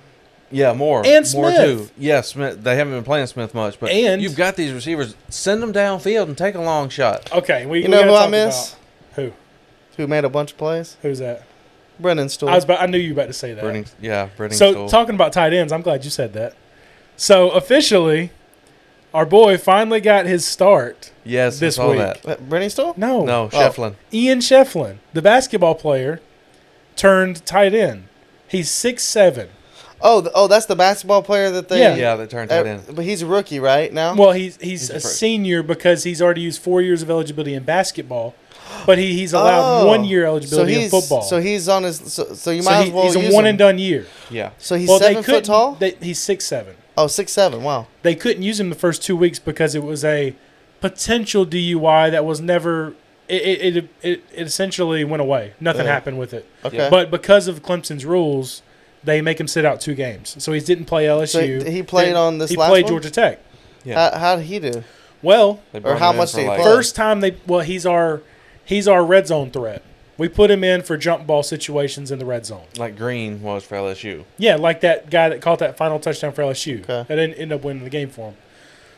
Yeah, more. And Smith. More, too. Yeah, Smith. They haven't been playing Smith much, but you've got these receivers. Send them downfield and take a long shot. Okay. You know who I miss? Who? Who made a bunch of plays? Who's that? Brennan Stoll. I knew you were about to say that. Brennan So, Stoll. Talking about tight ends, I'm glad you said that. So, officially, our boy finally got his start. Yes, this I saw week. that. Brennan Stoll? No, Shefflin. Ian Shefflin, the basketball player, turned tight end. He's 6'7". Oh, that's the basketball player that they. Yeah, they turned tight end. But he's a rookie, right now. Well, he's a senior because he's already used 4 years of eligibility in basketball, but he's allowed 1 year eligibility in football. So he's on his. So you might as well. He's use a one and done year. Yeah. So he's 7 foot tall. He's 6'7". Oh, 6'7". Wow. They couldn't use him the first 2 weeks because it was a potential DUI that was never. It essentially went away. Nothing happened with it. Okay. But because of Clemson's rules, they make him sit out 2 games. So he didn't play LSU. So he played on this. He last played one? Georgia Tech. Yeah. How did he do? Well, or how much did he play? First time he's our red zone threat. We put him in for jump ball situations in the red zone. Like Green was for LSU. Yeah, like that guy that caught that final touchdown for LSU. Okay. That didn't end up winning the game for him.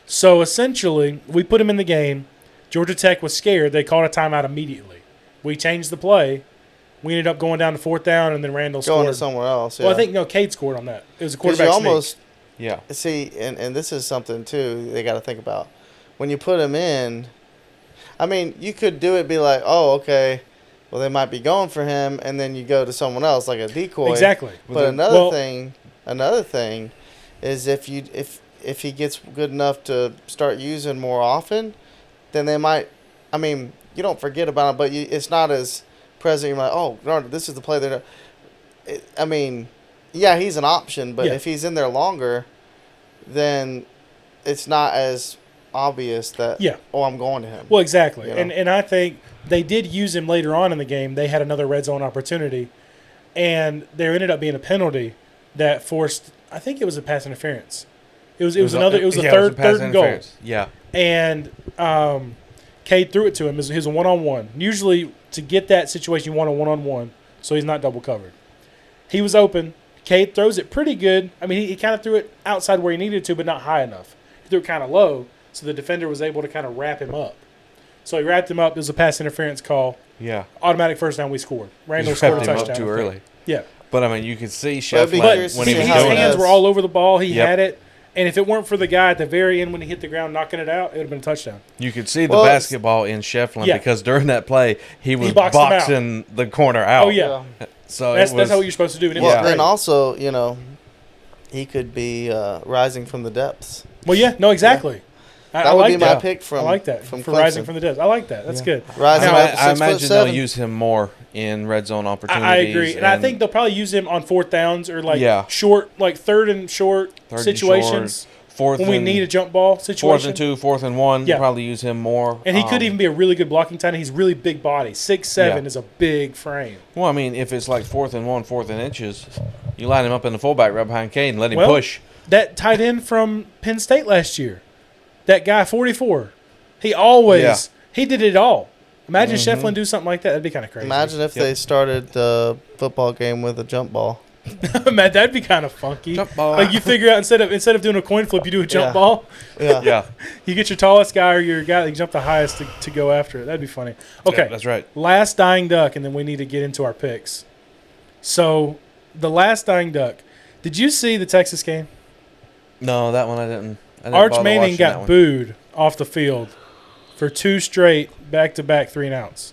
So essentially, we put him in the game. Georgia Tech was scared. They called a timeout immediately. We changed the play. We ended up going down to 4th down, and then Randall scored. Going to somewhere else. Yeah. Well, I think Cade scored on that. It was a quarterback almost. Yeah. See, and this is something too they got to think about. When you put him in, I mean, you could do it. Be like, oh, okay. Well, they might be going for him, and then you go to someone else like a decoy. Exactly. But another thing is if he gets good enough to start using more often, then they might. I mean, you don't forget about it, but it's not as present. You're like, oh, no, this is the play that. I mean, yeah, he's an option, but if he's in there longer, then it's not as obvious that Yeah. I'm going to him. Well, exactly. You know? And I think they did use him later on in the game. They had another red zone opportunity, and there ended up being a penalty that forced. I think it was a pass interference. It was a third and goal. Yeah. And Cade threw it to him. It was a one-on-one. Usually, to get that situation, you want a one-on-one, so he's not double covered. He was open. Cade throws it pretty good. I mean, he kind of threw it outside where he needed to, but not high enough. He threw it kind of low, so the defender was able to kind of wrap him up. So he wrapped him up. It was a pass interference call. Yeah. Automatic first down, we scored. Randall He scored a wrapped him touchdown. up too early. Yeah. But, I mean, you could see But Shefflin when he was his doing hands it. were all over the ball. He Yep. had it. And if it weren't for the guy at the very end when he hit the ground knocking it out, it would have been a touchdown. You could see the Well, basketball in Shefflin Yeah. because during that play, he was boxed him out. boxing the corner out. Oh, yeah. So That's it was, how you're supposed to do it. And it Well, was great. and also, he could be rising from the depths. Well, yeah. No, exactly. I That would like be that. my pick from. I like that. from For Clemson. rising from the dead. I like that. That's good. Rising Now, up to I 6'7". imagine they'll use him more in red zone opportunities. I agree. And I think they'll probably use him on fourth downs or short, like third and short Third and situations. fourth when we and, need a jump ball situation. 4th and 2, 4th and 1. Yeah. You'll probably use him more. And he could even be a really good blocking tight end. He's really big body. 6'7" Yeah. is a big frame. Well, I mean, if it's like 4th and 1, 4th and inches, you line him up in the fullback right behind Cade and let him push. That tight end from Penn State last year, that guy 44, he did it all. Imagine Shefflin do something like that. That'd be kind of crazy. Imagine if they started the football game with a jump ball. Man, that'd be kind of funky. Jump ball. Like you figure out instead of doing a coin flip, you do a jump Yeah. ball. Yeah. Yeah. You get your tallest guy or your guy that can jump the highest to go after it. That'd be funny. Okay, Yeah, that's right. last dying duck, and then we need to get into our picks. So, the last dying duck. Did you see the Texas game? No, that one I didn't. Arch bother Manning watching that got one. booed off the field for 2 straight back-to-back 3-and-outs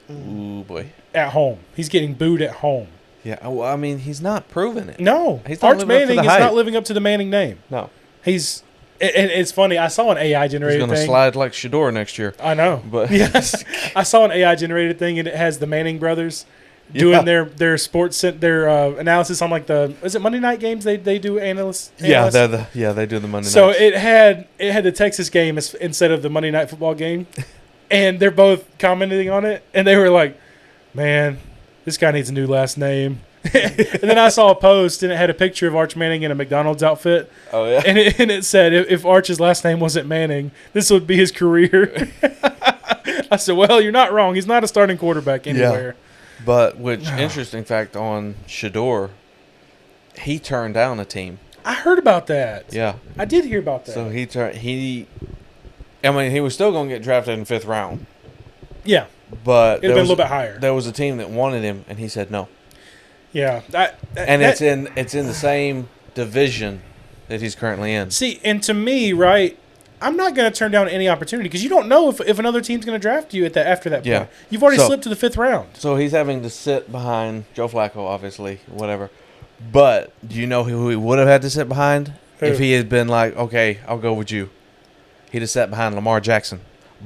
Ooh, boy. at home. He's getting booed at home. Yeah, well, I mean, he's not proving it. No, He's not Arch living up to Manning the is hype. not living up to the Manning name. No. He's and it's funny. I saw an AI He's generated going to thing. slide like Shador next year. I know, But yes, I saw an AI generated thing, and it has the Manning brothers doing their sports analysis on like is it Monday night games? They do analysts. Yeah, they do the Monday So nights. it had the Texas game instead of the Monday night football game, and they're both commenting on it, and they were like, "Man, this guy needs a new last name." And then I saw a post, and it had a picture of Arch Manning in a McDonald's outfit, Oh, yeah. and it said, "If Arch's last name wasn't Manning, this would be his career." I said, "Well, you're not wrong. He's not a starting quarterback anywhere." But interesting fact on Shador, he turned down a team. I heard about that. Yeah. I did hear about that. So he was still going to get drafted in the 5th round. Yeah, But it'd have been a little bit higher. There was a team that wanted him, and he said no. Yeah, It's in the same division that he's currently in. See, and to me, right, I'm not going to turn down any opportunity because you don't know if another team's going to draft you after that point. Yeah. You've already So- slipped to the 5th round. So he's having to sit behind Joe Flacco, obviously, whatever. But do you know who he would have had to sit behind Who? if he had been like, okay, I'll go with you? He'd have sat behind Lamar Jackson.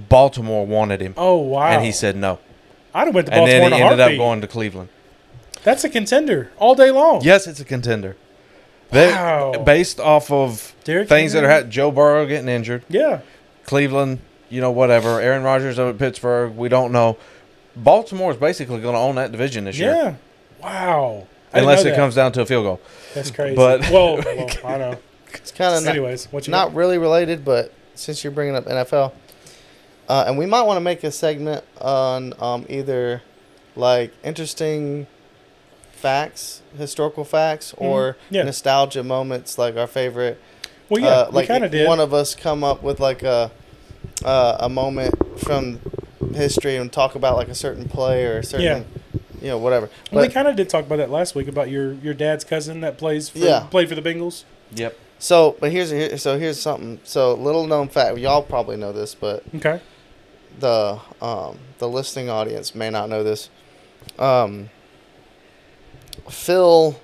Baltimore wanted him, Oh, wow. and he said no. I'd have went to And Baltimore then he in a ended up heartbeat. going to Cleveland. That's a contender all day long. Yes, it's a contender. Wow. Based off of Derrick things that Henry? are happening, Joe Burrow getting injured, Yeah. Cleveland, whatever. Aaron Rodgers over at Pittsburgh, we don't know. Baltimore is basically going to own that division this year. Yeah. Wow. I didn't Unless know it that. comes down to a field goal. That's crazy. but- Whoa, I know. It's kind of Anyways, what you not really related, but since you're bringing up NFL, and we might want to make a segment on either like interesting facts, historical facts, or Yeah. nostalgia moments, like our favorite. Well, yeah, we like kind of did. one of us come up with like a moment from history and talk about like a certain play or a certain, whatever. Well, we But- kind of did talk about that last week about your dad's cousin that played for the Bengals. Yep. So, but here's something. So, little known fact. Y'all probably know this, but Okay. the listening audience may not know this. Phil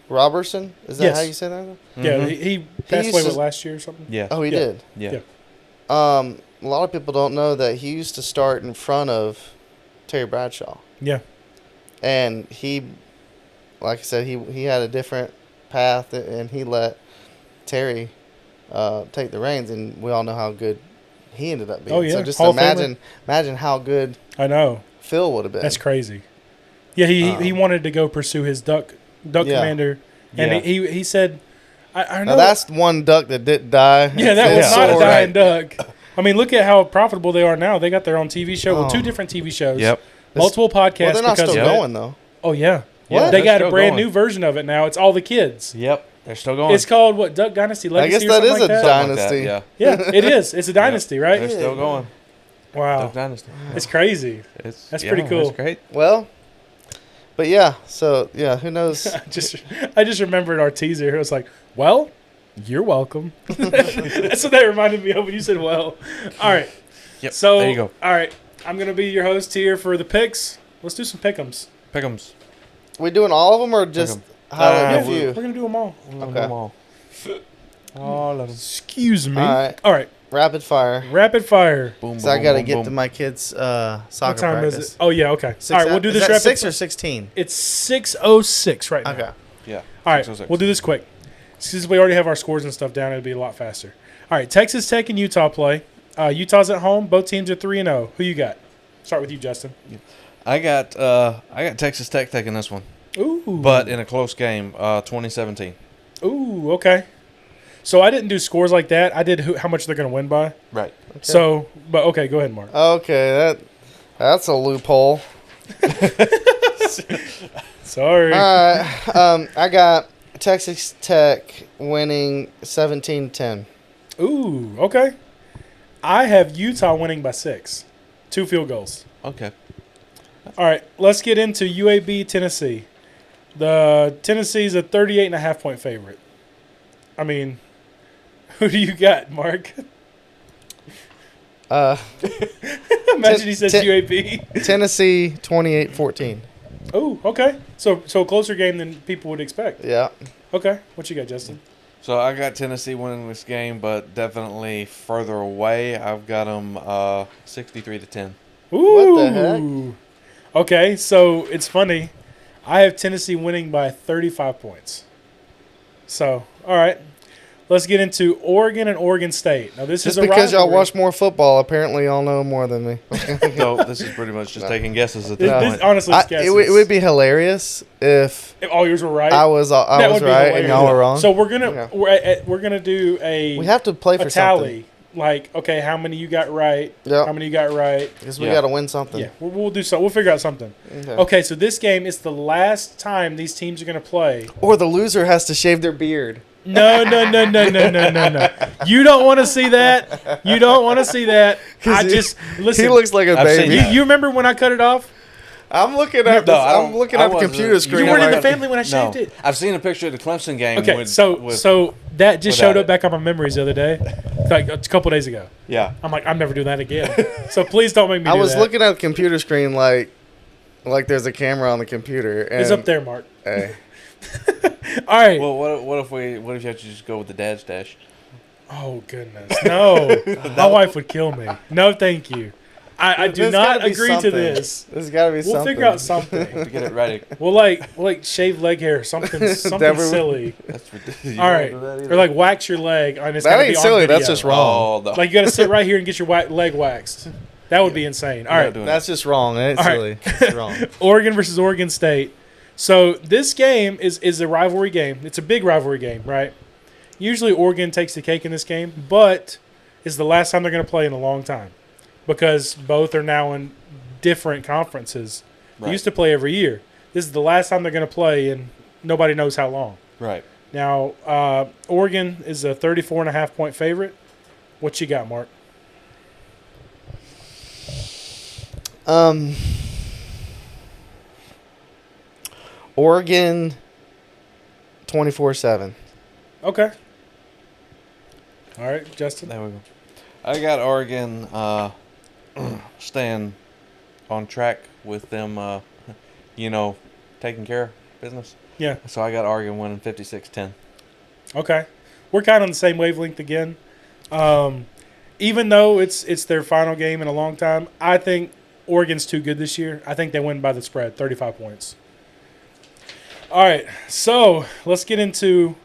Robertson, is that Yes. how you say that? Yeah, Mhm. he passed used away to- with last year or something. Yeah. Oh, he Yeah. did. Yeah. Yeah. A lot of people don't know that he used to start in front of Terry Bradshaw, Yeah. and he, like I said, he had a different path, and he let Terry take the reins, and we all know how good he ended up being. Oh, yeah. So just Hall of imagine how good I know. Phil would have been. That's crazy. Yeah, he wanted to go pursue his duck commander, and he said, I know now that's one duck that didn't die. Yeah, that was not a dying right. duck. I mean, look at how profitable they are now. They got their own TV show, well, 2 different TV shows. Yep. Multiple podcasts. Well, they're not still of it. going though. Oh yeah. What? They They're got a still brand going. new version of it now. It's all the kids. Yep. They're still going. It's called what? Duck Dynasty I Legacy. guess that or is something a like that? dynasty. Yeah. Yeah, it is. It's a dynasty, They're right? still going. Wow, Duck Dynasty. it's crazy. That's pretty cool. That's great. Well, but yeah. So yeah, who knows? I just remembered our teaser. It was like, well, you're welcome. That's what that reminded me of when you said, well. All right. Yep. So there you go. All right. I'm gonna be your host here for the picks. Let's do some pick'ems. Pick'ems. We doing all of them or just highlight a Yeah, few? we're gonna do them all. Okay. All of them. Excuse me. All All right. Rapid fire. Rapid fire. Boom, So I boom, get to boom, get boom. to my kids' soccer What time practice. is it? Oh yeah. Okay. Six all right. We'll do is this that rapid. 6 or 16? It's 6:06 right now. Okay. Yeah. All right. 6:06. We'll do this quick. Since we already have our scores and stuff down, it'll be a lot faster. All right. Texas Tech and Utah play. Utah's at home. Both teams are 3-0. Who you got? Start with you, Justin. I got Texas Tech taking this one, Ooh. but in a close game, 2017. Ooh. Okay. So I didn't do scores like that. I did how much they're going to win by. Right. So, but okay, go ahead, Mark. Okay, that's a loophole. Sorry. All right. I got Texas Tech winning 17-10. Ooh. Okay. I have Utah winning by 6. 2 field goals. Okay. All right, let's get into UAB Tennessee. The Tennessee's a 38.5 point favorite. I mean, who do you got, Mark? Imagine he says UAB. Tennessee 28-14. Oh, okay. So a closer game than people would expect. Yeah. Okay, what you got, Justin? So I got Tennessee winning this game, but definitely further away. I've got them 63-10. Ooh. What the heck? Okay, so it's funny. I have Tennessee winning by 35 points. So, all right. Let's get into Oregon and Oregon State. Now, this Just is a because y'all rivalry. watch more football, apparently y'all know more than me. So this is pretty much just taking guesses at this This, point. honestly, it's guesses. it would be hilarious if If all yours were right. I was That right would be and hilarious. y'all were wrong. So we're gonna Yeah. we're gonna do a we have to play for tally. Like, okay, how many you got right? Yep. How many you got right? because we Yeah. got to win something. Yeah, we'll do so. We'll figure out something. Okay. Okay, so this game is the last time these teams are gonna play. Or the loser has to shave their beard. No. You don't want to see that. You don't want to see that. I just listen. He looks like a I've seen baby. you, you remember when I cut it off? I'm looking at No, I I'm don't- looking I at the wasn't- computer you screen. You weren't in like- the family when I No, shaved it. I've seen a picture of the Clemson game. Okay, with, so that just without showed up it. back on my memories the other day, like a couple days ago. yeah. I'm like, I'm never doing that again. So please don't make me I do was that. looking at the computer screen like there's a camera on the computer. And, It's up there, Mark. Hey, All right. Well, what if you have to just go with the dad stash? Oh goodness, no! My wife would kill me. No, thank you. I do There's not gotta be agree to something. this. There's got to be We'll something. figure out something. To get it ready. We'll like shave leg hair, something Never- silly. That's ridiculous. All right, or like wax your leg, and it's That gotta ain't be on silly. video. That's just wrong. Oh, no. Like you got to sit right here and get your leg waxed. That would be insane. All Not right, doing That's just wrong. It's All right. silly. It's wrong. Oregon versus Oregon State. So this game is a rivalry game. It's a big rivalry game, right? Usually Oregon takes the cake in this game, but it's the last time they're going to play in a long time because both are now in different conferences. They Right. used to play every year. This is the last time they're going to play, and nobody knows how long. Right. Now, Oregon is a 34.5 point favorite. What you got, Mark? Oregon 24-7. Okay. All right, Justin. There we go. I got Oregon staying on track with them, taking care of business. Yeah. So I got Oregon winning 56-10. Okay, we're kind of on the same wavelength again. Even though it's their final game in a long time, I think Oregon's too good this year. I think they win by the spread, 35 points. All right, so let's get into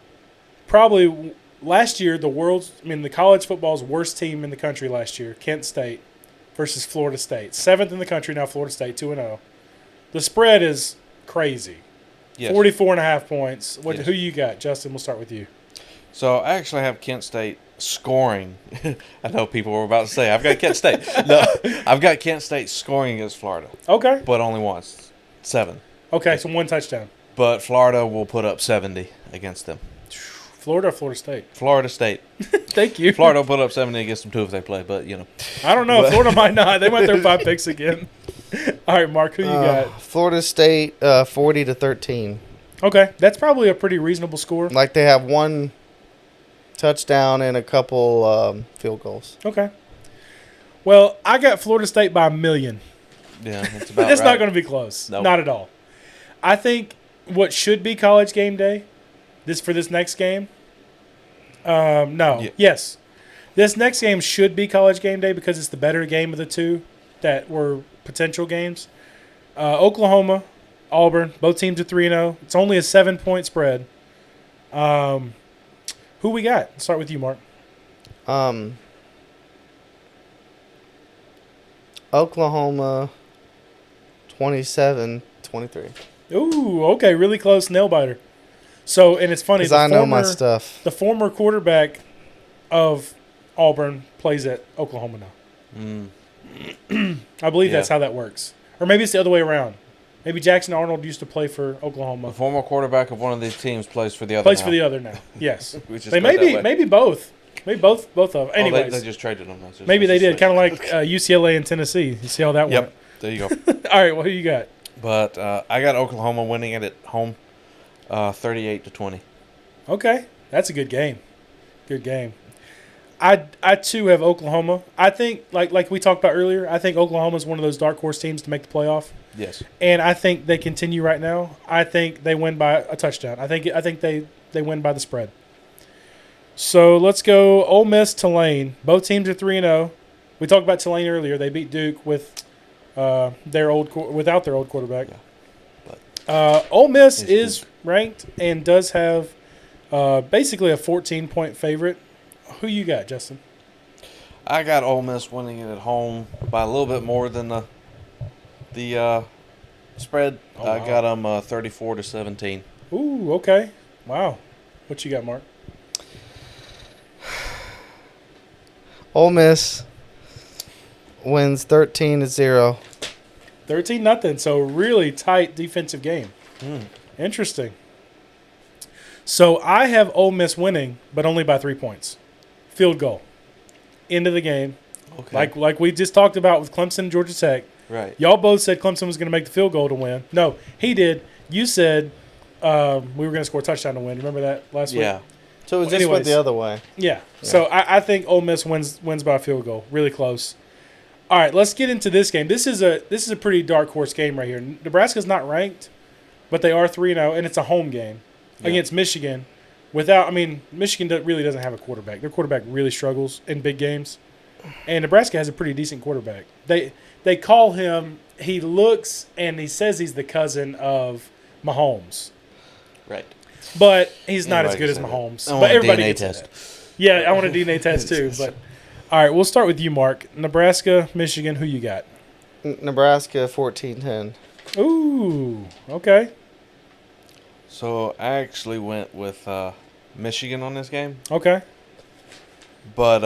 probably last year, the college football's worst team in the country last year, Kent State versus Florida State. 7th in the country now, Florida State, 2-0. The spread is crazy. Yes. 44.5 points. Yes. Who you got? Justin, we'll start with you. So I actually have Kent State scoring. I know people were about to say, I've got Kent State. No, I've got Kent State scoring against Florida. Okay. But only once. 7. Okay, so 1 touchdown. But Florida will put up 70 against them. Florida or Florida State? Florida State. Thank you. Florida will put up 70 against them, too, if they play, but, I don't know. Florida might not. They might throw 5 picks again. All right, Mark, who you got? Florida State, 40-13. Okay, that's probably a pretty reasonable score. Like they have 1 touchdown and a couple field goals. Okay. Well, I got Florida State by 1 million. Yeah, that's about It's right. not going to be close. Nope. Not at all. I think what should be college game day, for this next game. No. Yeah. Yes. This next game should be college game day because it's the better game of the two that were potential games. Oklahoma, Auburn, both teams are 3-0. It's only a 7-point spread. Who we got? Let's start with you, Mark. Oklahoma, 27-23. Ooh, okay, really close nail biter. So, and it's funny because I know my stuff. The former quarterback of Auburn plays at Oklahoma now. I believe that's how that works, or maybe it's the other way around. Maybe Jackson Arnold used to play for Oklahoma. The former quarterback of one of these tees plays for the other. Plays for the other now. Yes, they maybe both. Maybe both of them. Anyways, they just traded them. Maybe they did, kind of like UCLA and Tennessee. You see how that went? Yep. There you go. All right, well, who you got? But I got Oklahoma winning it at home, 38-20. Okay, that's a good game. Good game. I too have Oklahoma. I think like we talked about earlier, I think Oklahoma is one of those dark horse teams to make the playoff. Yes. And I think they continue right now. I think they win by a touchdown. I think they win by the spread. So let's go Ole Miss, Tulane. Both teams are 3-0. We talked about Tulane earlier. They beat Duke with without their old quarterback. Yeah. Ole Miss is ranked and does have basically a 14-point favorite. Who you got, Justin? I got Ole Miss winning it at home by a little bit more than the spread. Oh, wow. I got them 34-17. Ooh, okay. Wow. What you got, Mark? Ole Miss wins 13-0. 13-0. So really tight defensive game. Interesting. So I have Ole Miss winning, but only by 3 points. Field goal. End of the game. Okay. Like we just talked about with Clemson and Georgia Tech. Right. Y'all both said Clemson was going to make the field goal to win. No, he did. You said we were going to score a touchdown to win. Remember that last week? Yeah. So it just went the other way. Yeah. So I think Ole Miss wins by a field goal. Really close. All right, let's get into this game. This is a pretty dark horse game right here. Nebraska's not ranked, but they are 3-0, and it's a home game against Michigan. Michigan really doesn't have a quarterback. Their quarterback really struggles in big games, and Nebraska has a pretty decent quarterback. They call him. He looks and he says he's the cousin of Mahomes. Right. But he's not as good as Mahomes. But everybody gets that. Yeah, I want a DNA test too. But all right, we'll start with you, Mark. Nebraska, Michigan. Who you got? Nebraska 14-10. Ooh, okay. So I actually went with Michigan on this game. Okay. But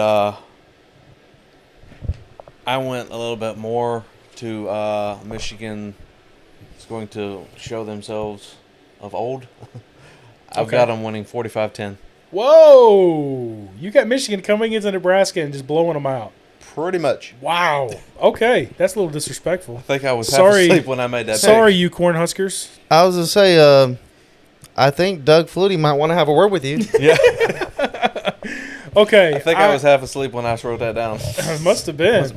I went a little bit more to Michigan is going to show themselves of old. I've got them winning 45-10. Whoa! You got Michigan coming into Nebraska and just blowing them out. Pretty much. Wow. Okay, that's a little disrespectful. I think I was half asleep when I made that Sorry, pick. you Cornhuskers. I was going to say, I think Doug Flutie might want to have a word with you. Yeah. Okay. I think I was half asleep when I wrote that down. Must have been.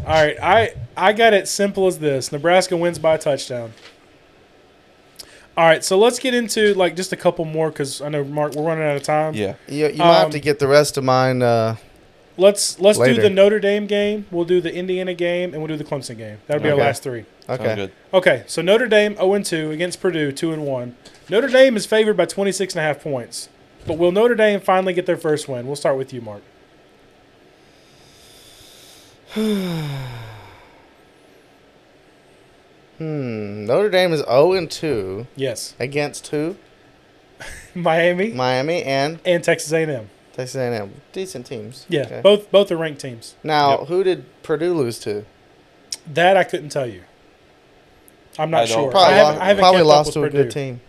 All right, I got it simple as this. Nebraska wins by a touchdown. All right, so let's get into just a couple more because I know, Mark, we're running out of time. Yeah. You might have to get the rest of mine Let's later. do the Notre Dame game. We'll do the Indiana game, and we'll do the Clemson game. That'll be our last three. Okay. Sounds good. Okay, so Notre Dame 0-2 against Purdue 2-1. Notre Dame is favored by 26.5 points. But will Notre Dame finally get their first win? We'll start with you, Mark. Notre Dame is 0-2. Yes. Against who? Miami Miami and Texas A&M. Texas A&M. Decent teams. Yeah, Okay. both are ranked teams. Now, who did Purdue lose to? That I couldn't tell you. I'm not sure. Probably, I haven't probably kept lost up to a with Purdue. good team.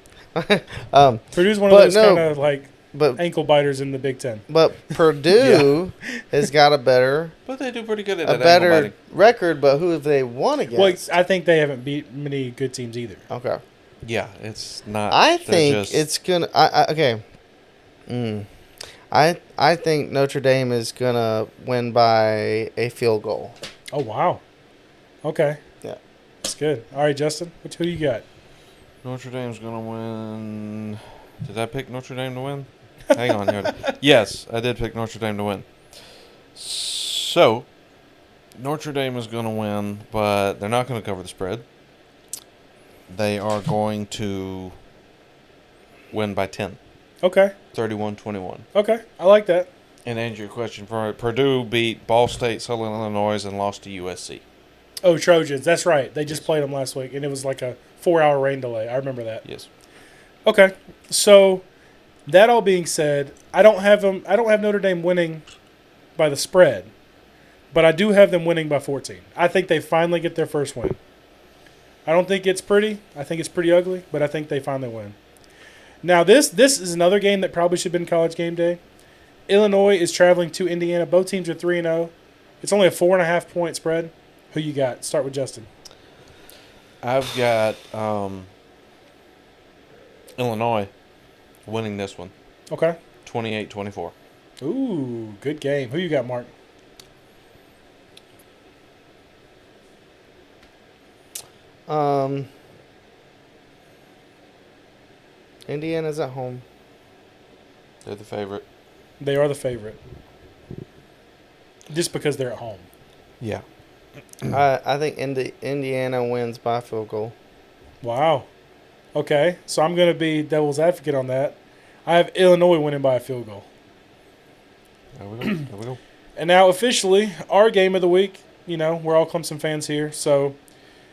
Purdue's one of those kind of like but ankle biters in the Big Ten. But Purdue has got a better they do pretty good at a that better record. But who have they won against? Well, I think they haven't beat many good teams either. Okay. Yeah, it's not. I think it's gonna. Okay. I think Notre Dame is gonna win by a field goal. Oh wow. Okay. Yeah. That's good. All right, Justin, who you got? Notre Dame's gonna win. Did I pick Notre Dame to win? Hang on here. Yes, I did pick Notre Dame to win. So, Notre Dame is gonna win, but they're not gonna cover the spread. They are going to win by 10. Okay. 31-21. Okay. I like that. And to answer your question, Purdue beat Ball State, Southern Illinois, and lost to USC. Oh, Trojans. That's right. They just played them last week, and it was like a 4-hour rain delay. I remember that. Yes. Okay. So, that all being said, I don't have Notre Dame winning by the spread, but I do have them winning by 14. I think they finally get their first win. I don't think it's pretty. I think it's pretty ugly, but I think they finally win. Now, this is another game that probably should have been College Game Day. Illinois is traveling to Indiana. Both teams are 3-0. It's only a 4.5-point spread. Who you got? Start with Justin. I've got Illinois winning this one. Okay. 28-24. Ooh, good game. Who you got, Mark? Indiana's at home. They're the favorite. They are the favorite. Just because they're at home. Yeah. I think Indiana wins by field goal. Wow. Okay, so I'm going to be devil's advocate on that. I have Illinois winning by a field goal. There we go. And now officially, our game of the week, we're all Clemson fans here. So,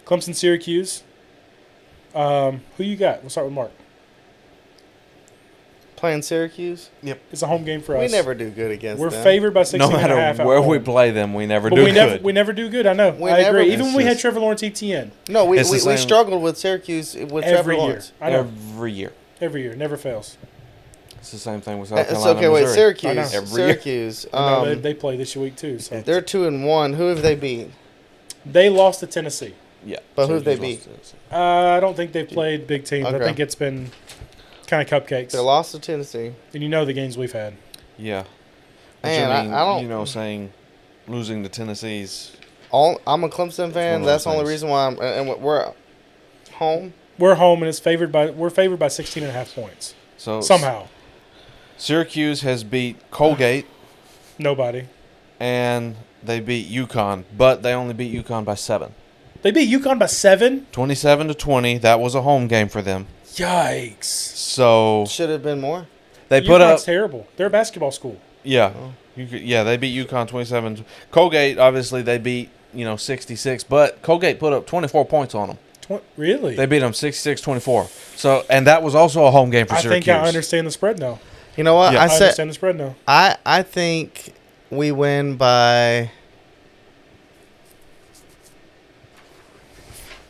Clemson-Syracuse. Who you got? We'll start with Mark. Playing Syracuse? Yep. It's a home game for us. We never do good against them. We're favored by 16 No matter and a half where we play them, we never do good. We never do good, I know. I agree. Even when we had Trevor Lawrence ETN. No, we struggled with Syracuse with Trevor Lawrence. I know. Every year. Every year. Never fails. It's the same thing with South Carolina. It's okay, wait, Missouri. Syracuse. They play this week too. So. They're 2-1. Who have they beat? They lost to Tennessee. Yeah. But who have they beat? I don't think they've played big teams. Okay. I think it's been kind of cupcakes. They lost to Tennessee. And the games we've had. Yeah. Man, I don't... saying losing to Tennessee's... I'm a Clemson fan. That's the only reason why I'm... And we're home? We're home, and we're favored by 16 and a half points. So somehow. Syracuse has beat Colgate. Nobody. And they beat UConn, but they only beat UConn by 7. They beat UConn by 7? 27-20. That was a home game for them. Yikes. So should have been more. They put up terrible. They're a basketball school. Yeah. Oh. They beat UConn 27. Colgate, obviously, they beat, 66, but Colgate put up 24 points on them. Really? They beat them 66-24. So, and that was also a home game for Syracuse. I think I understand the spread now. You know what? Yeah. I understand the spread now. I think we win by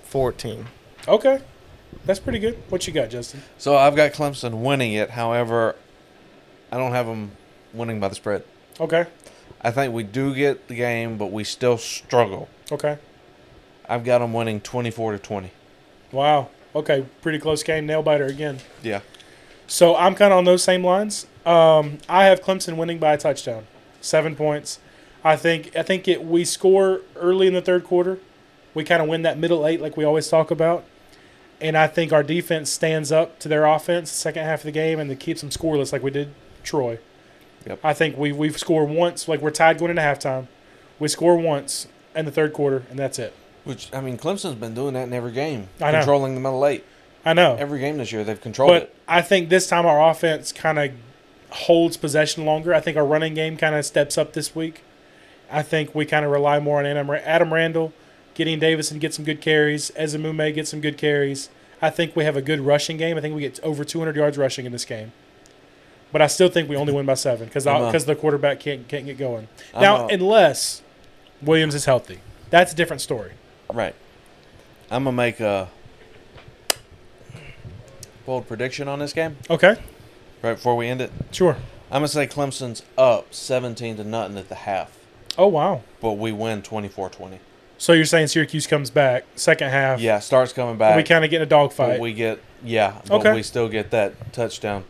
14. Okay. That's pretty good. What you got, Justin? So I've got Clemson winning it. However, I don't have them winning by the spread. Okay. I think we do get the game, but we still struggle. Okay. I've got them winning 24-20. Wow. Okay. Pretty close game. Nail biter again. Yeah. So I'm kind of on those same lines. I have Clemson winning by a touchdown, 7 points. I think we score early in the third quarter. We kind of win that middle 8 like we always talk about. And I think our defense stands up to their offense the second half of the game and keeps them scoreless like we did Troy. Yep. I think we've scored once, like we're tied going into halftime. We score once in the third quarter, and that's it. Which, Clemson's been doing that in every game. I know. Controlling the middle 8. I know. Every game this year, they've controlled it. But I think this time our offense kind of holds possession longer. I think our running game kind of steps up this week. I think we kind of rely more on Adam Randall, getting Davison get some good carries. Ezemume get some good carries. I think we have a good rushing game. I think we get over 200 yards rushing in this game. But I still think we only win by 7 because the quarterback can't get going. Now, unless Williams is healthy. That's a different story. Right. I'm going to make a bold prediction on this game. Okay. Right before we end it. Sure. I'm going to say Clemson's up 17-0 at the half. Oh, wow. But we win 24-20. So you're saying Syracuse comes back second half? Yeah, starts coming back. We kind of get in a dogfight. But we still get that touchdown,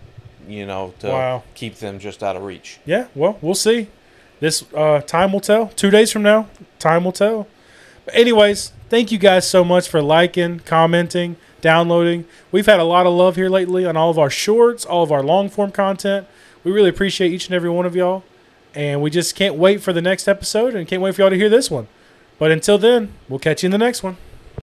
to keep them just out of reach. Yeah, well, we'll see. This time will tell. 2 days from now, time will tell. But anyways, thank you guys so much for liking, commenting, downloading. We've had a lot of love here lately on all of our shorts, all of our long-form content. We really appreciate each and every one of y'all. And we just can't wait for the next episode and can't wait for y'all to hear this one. But until then, we'll catch you in the next one.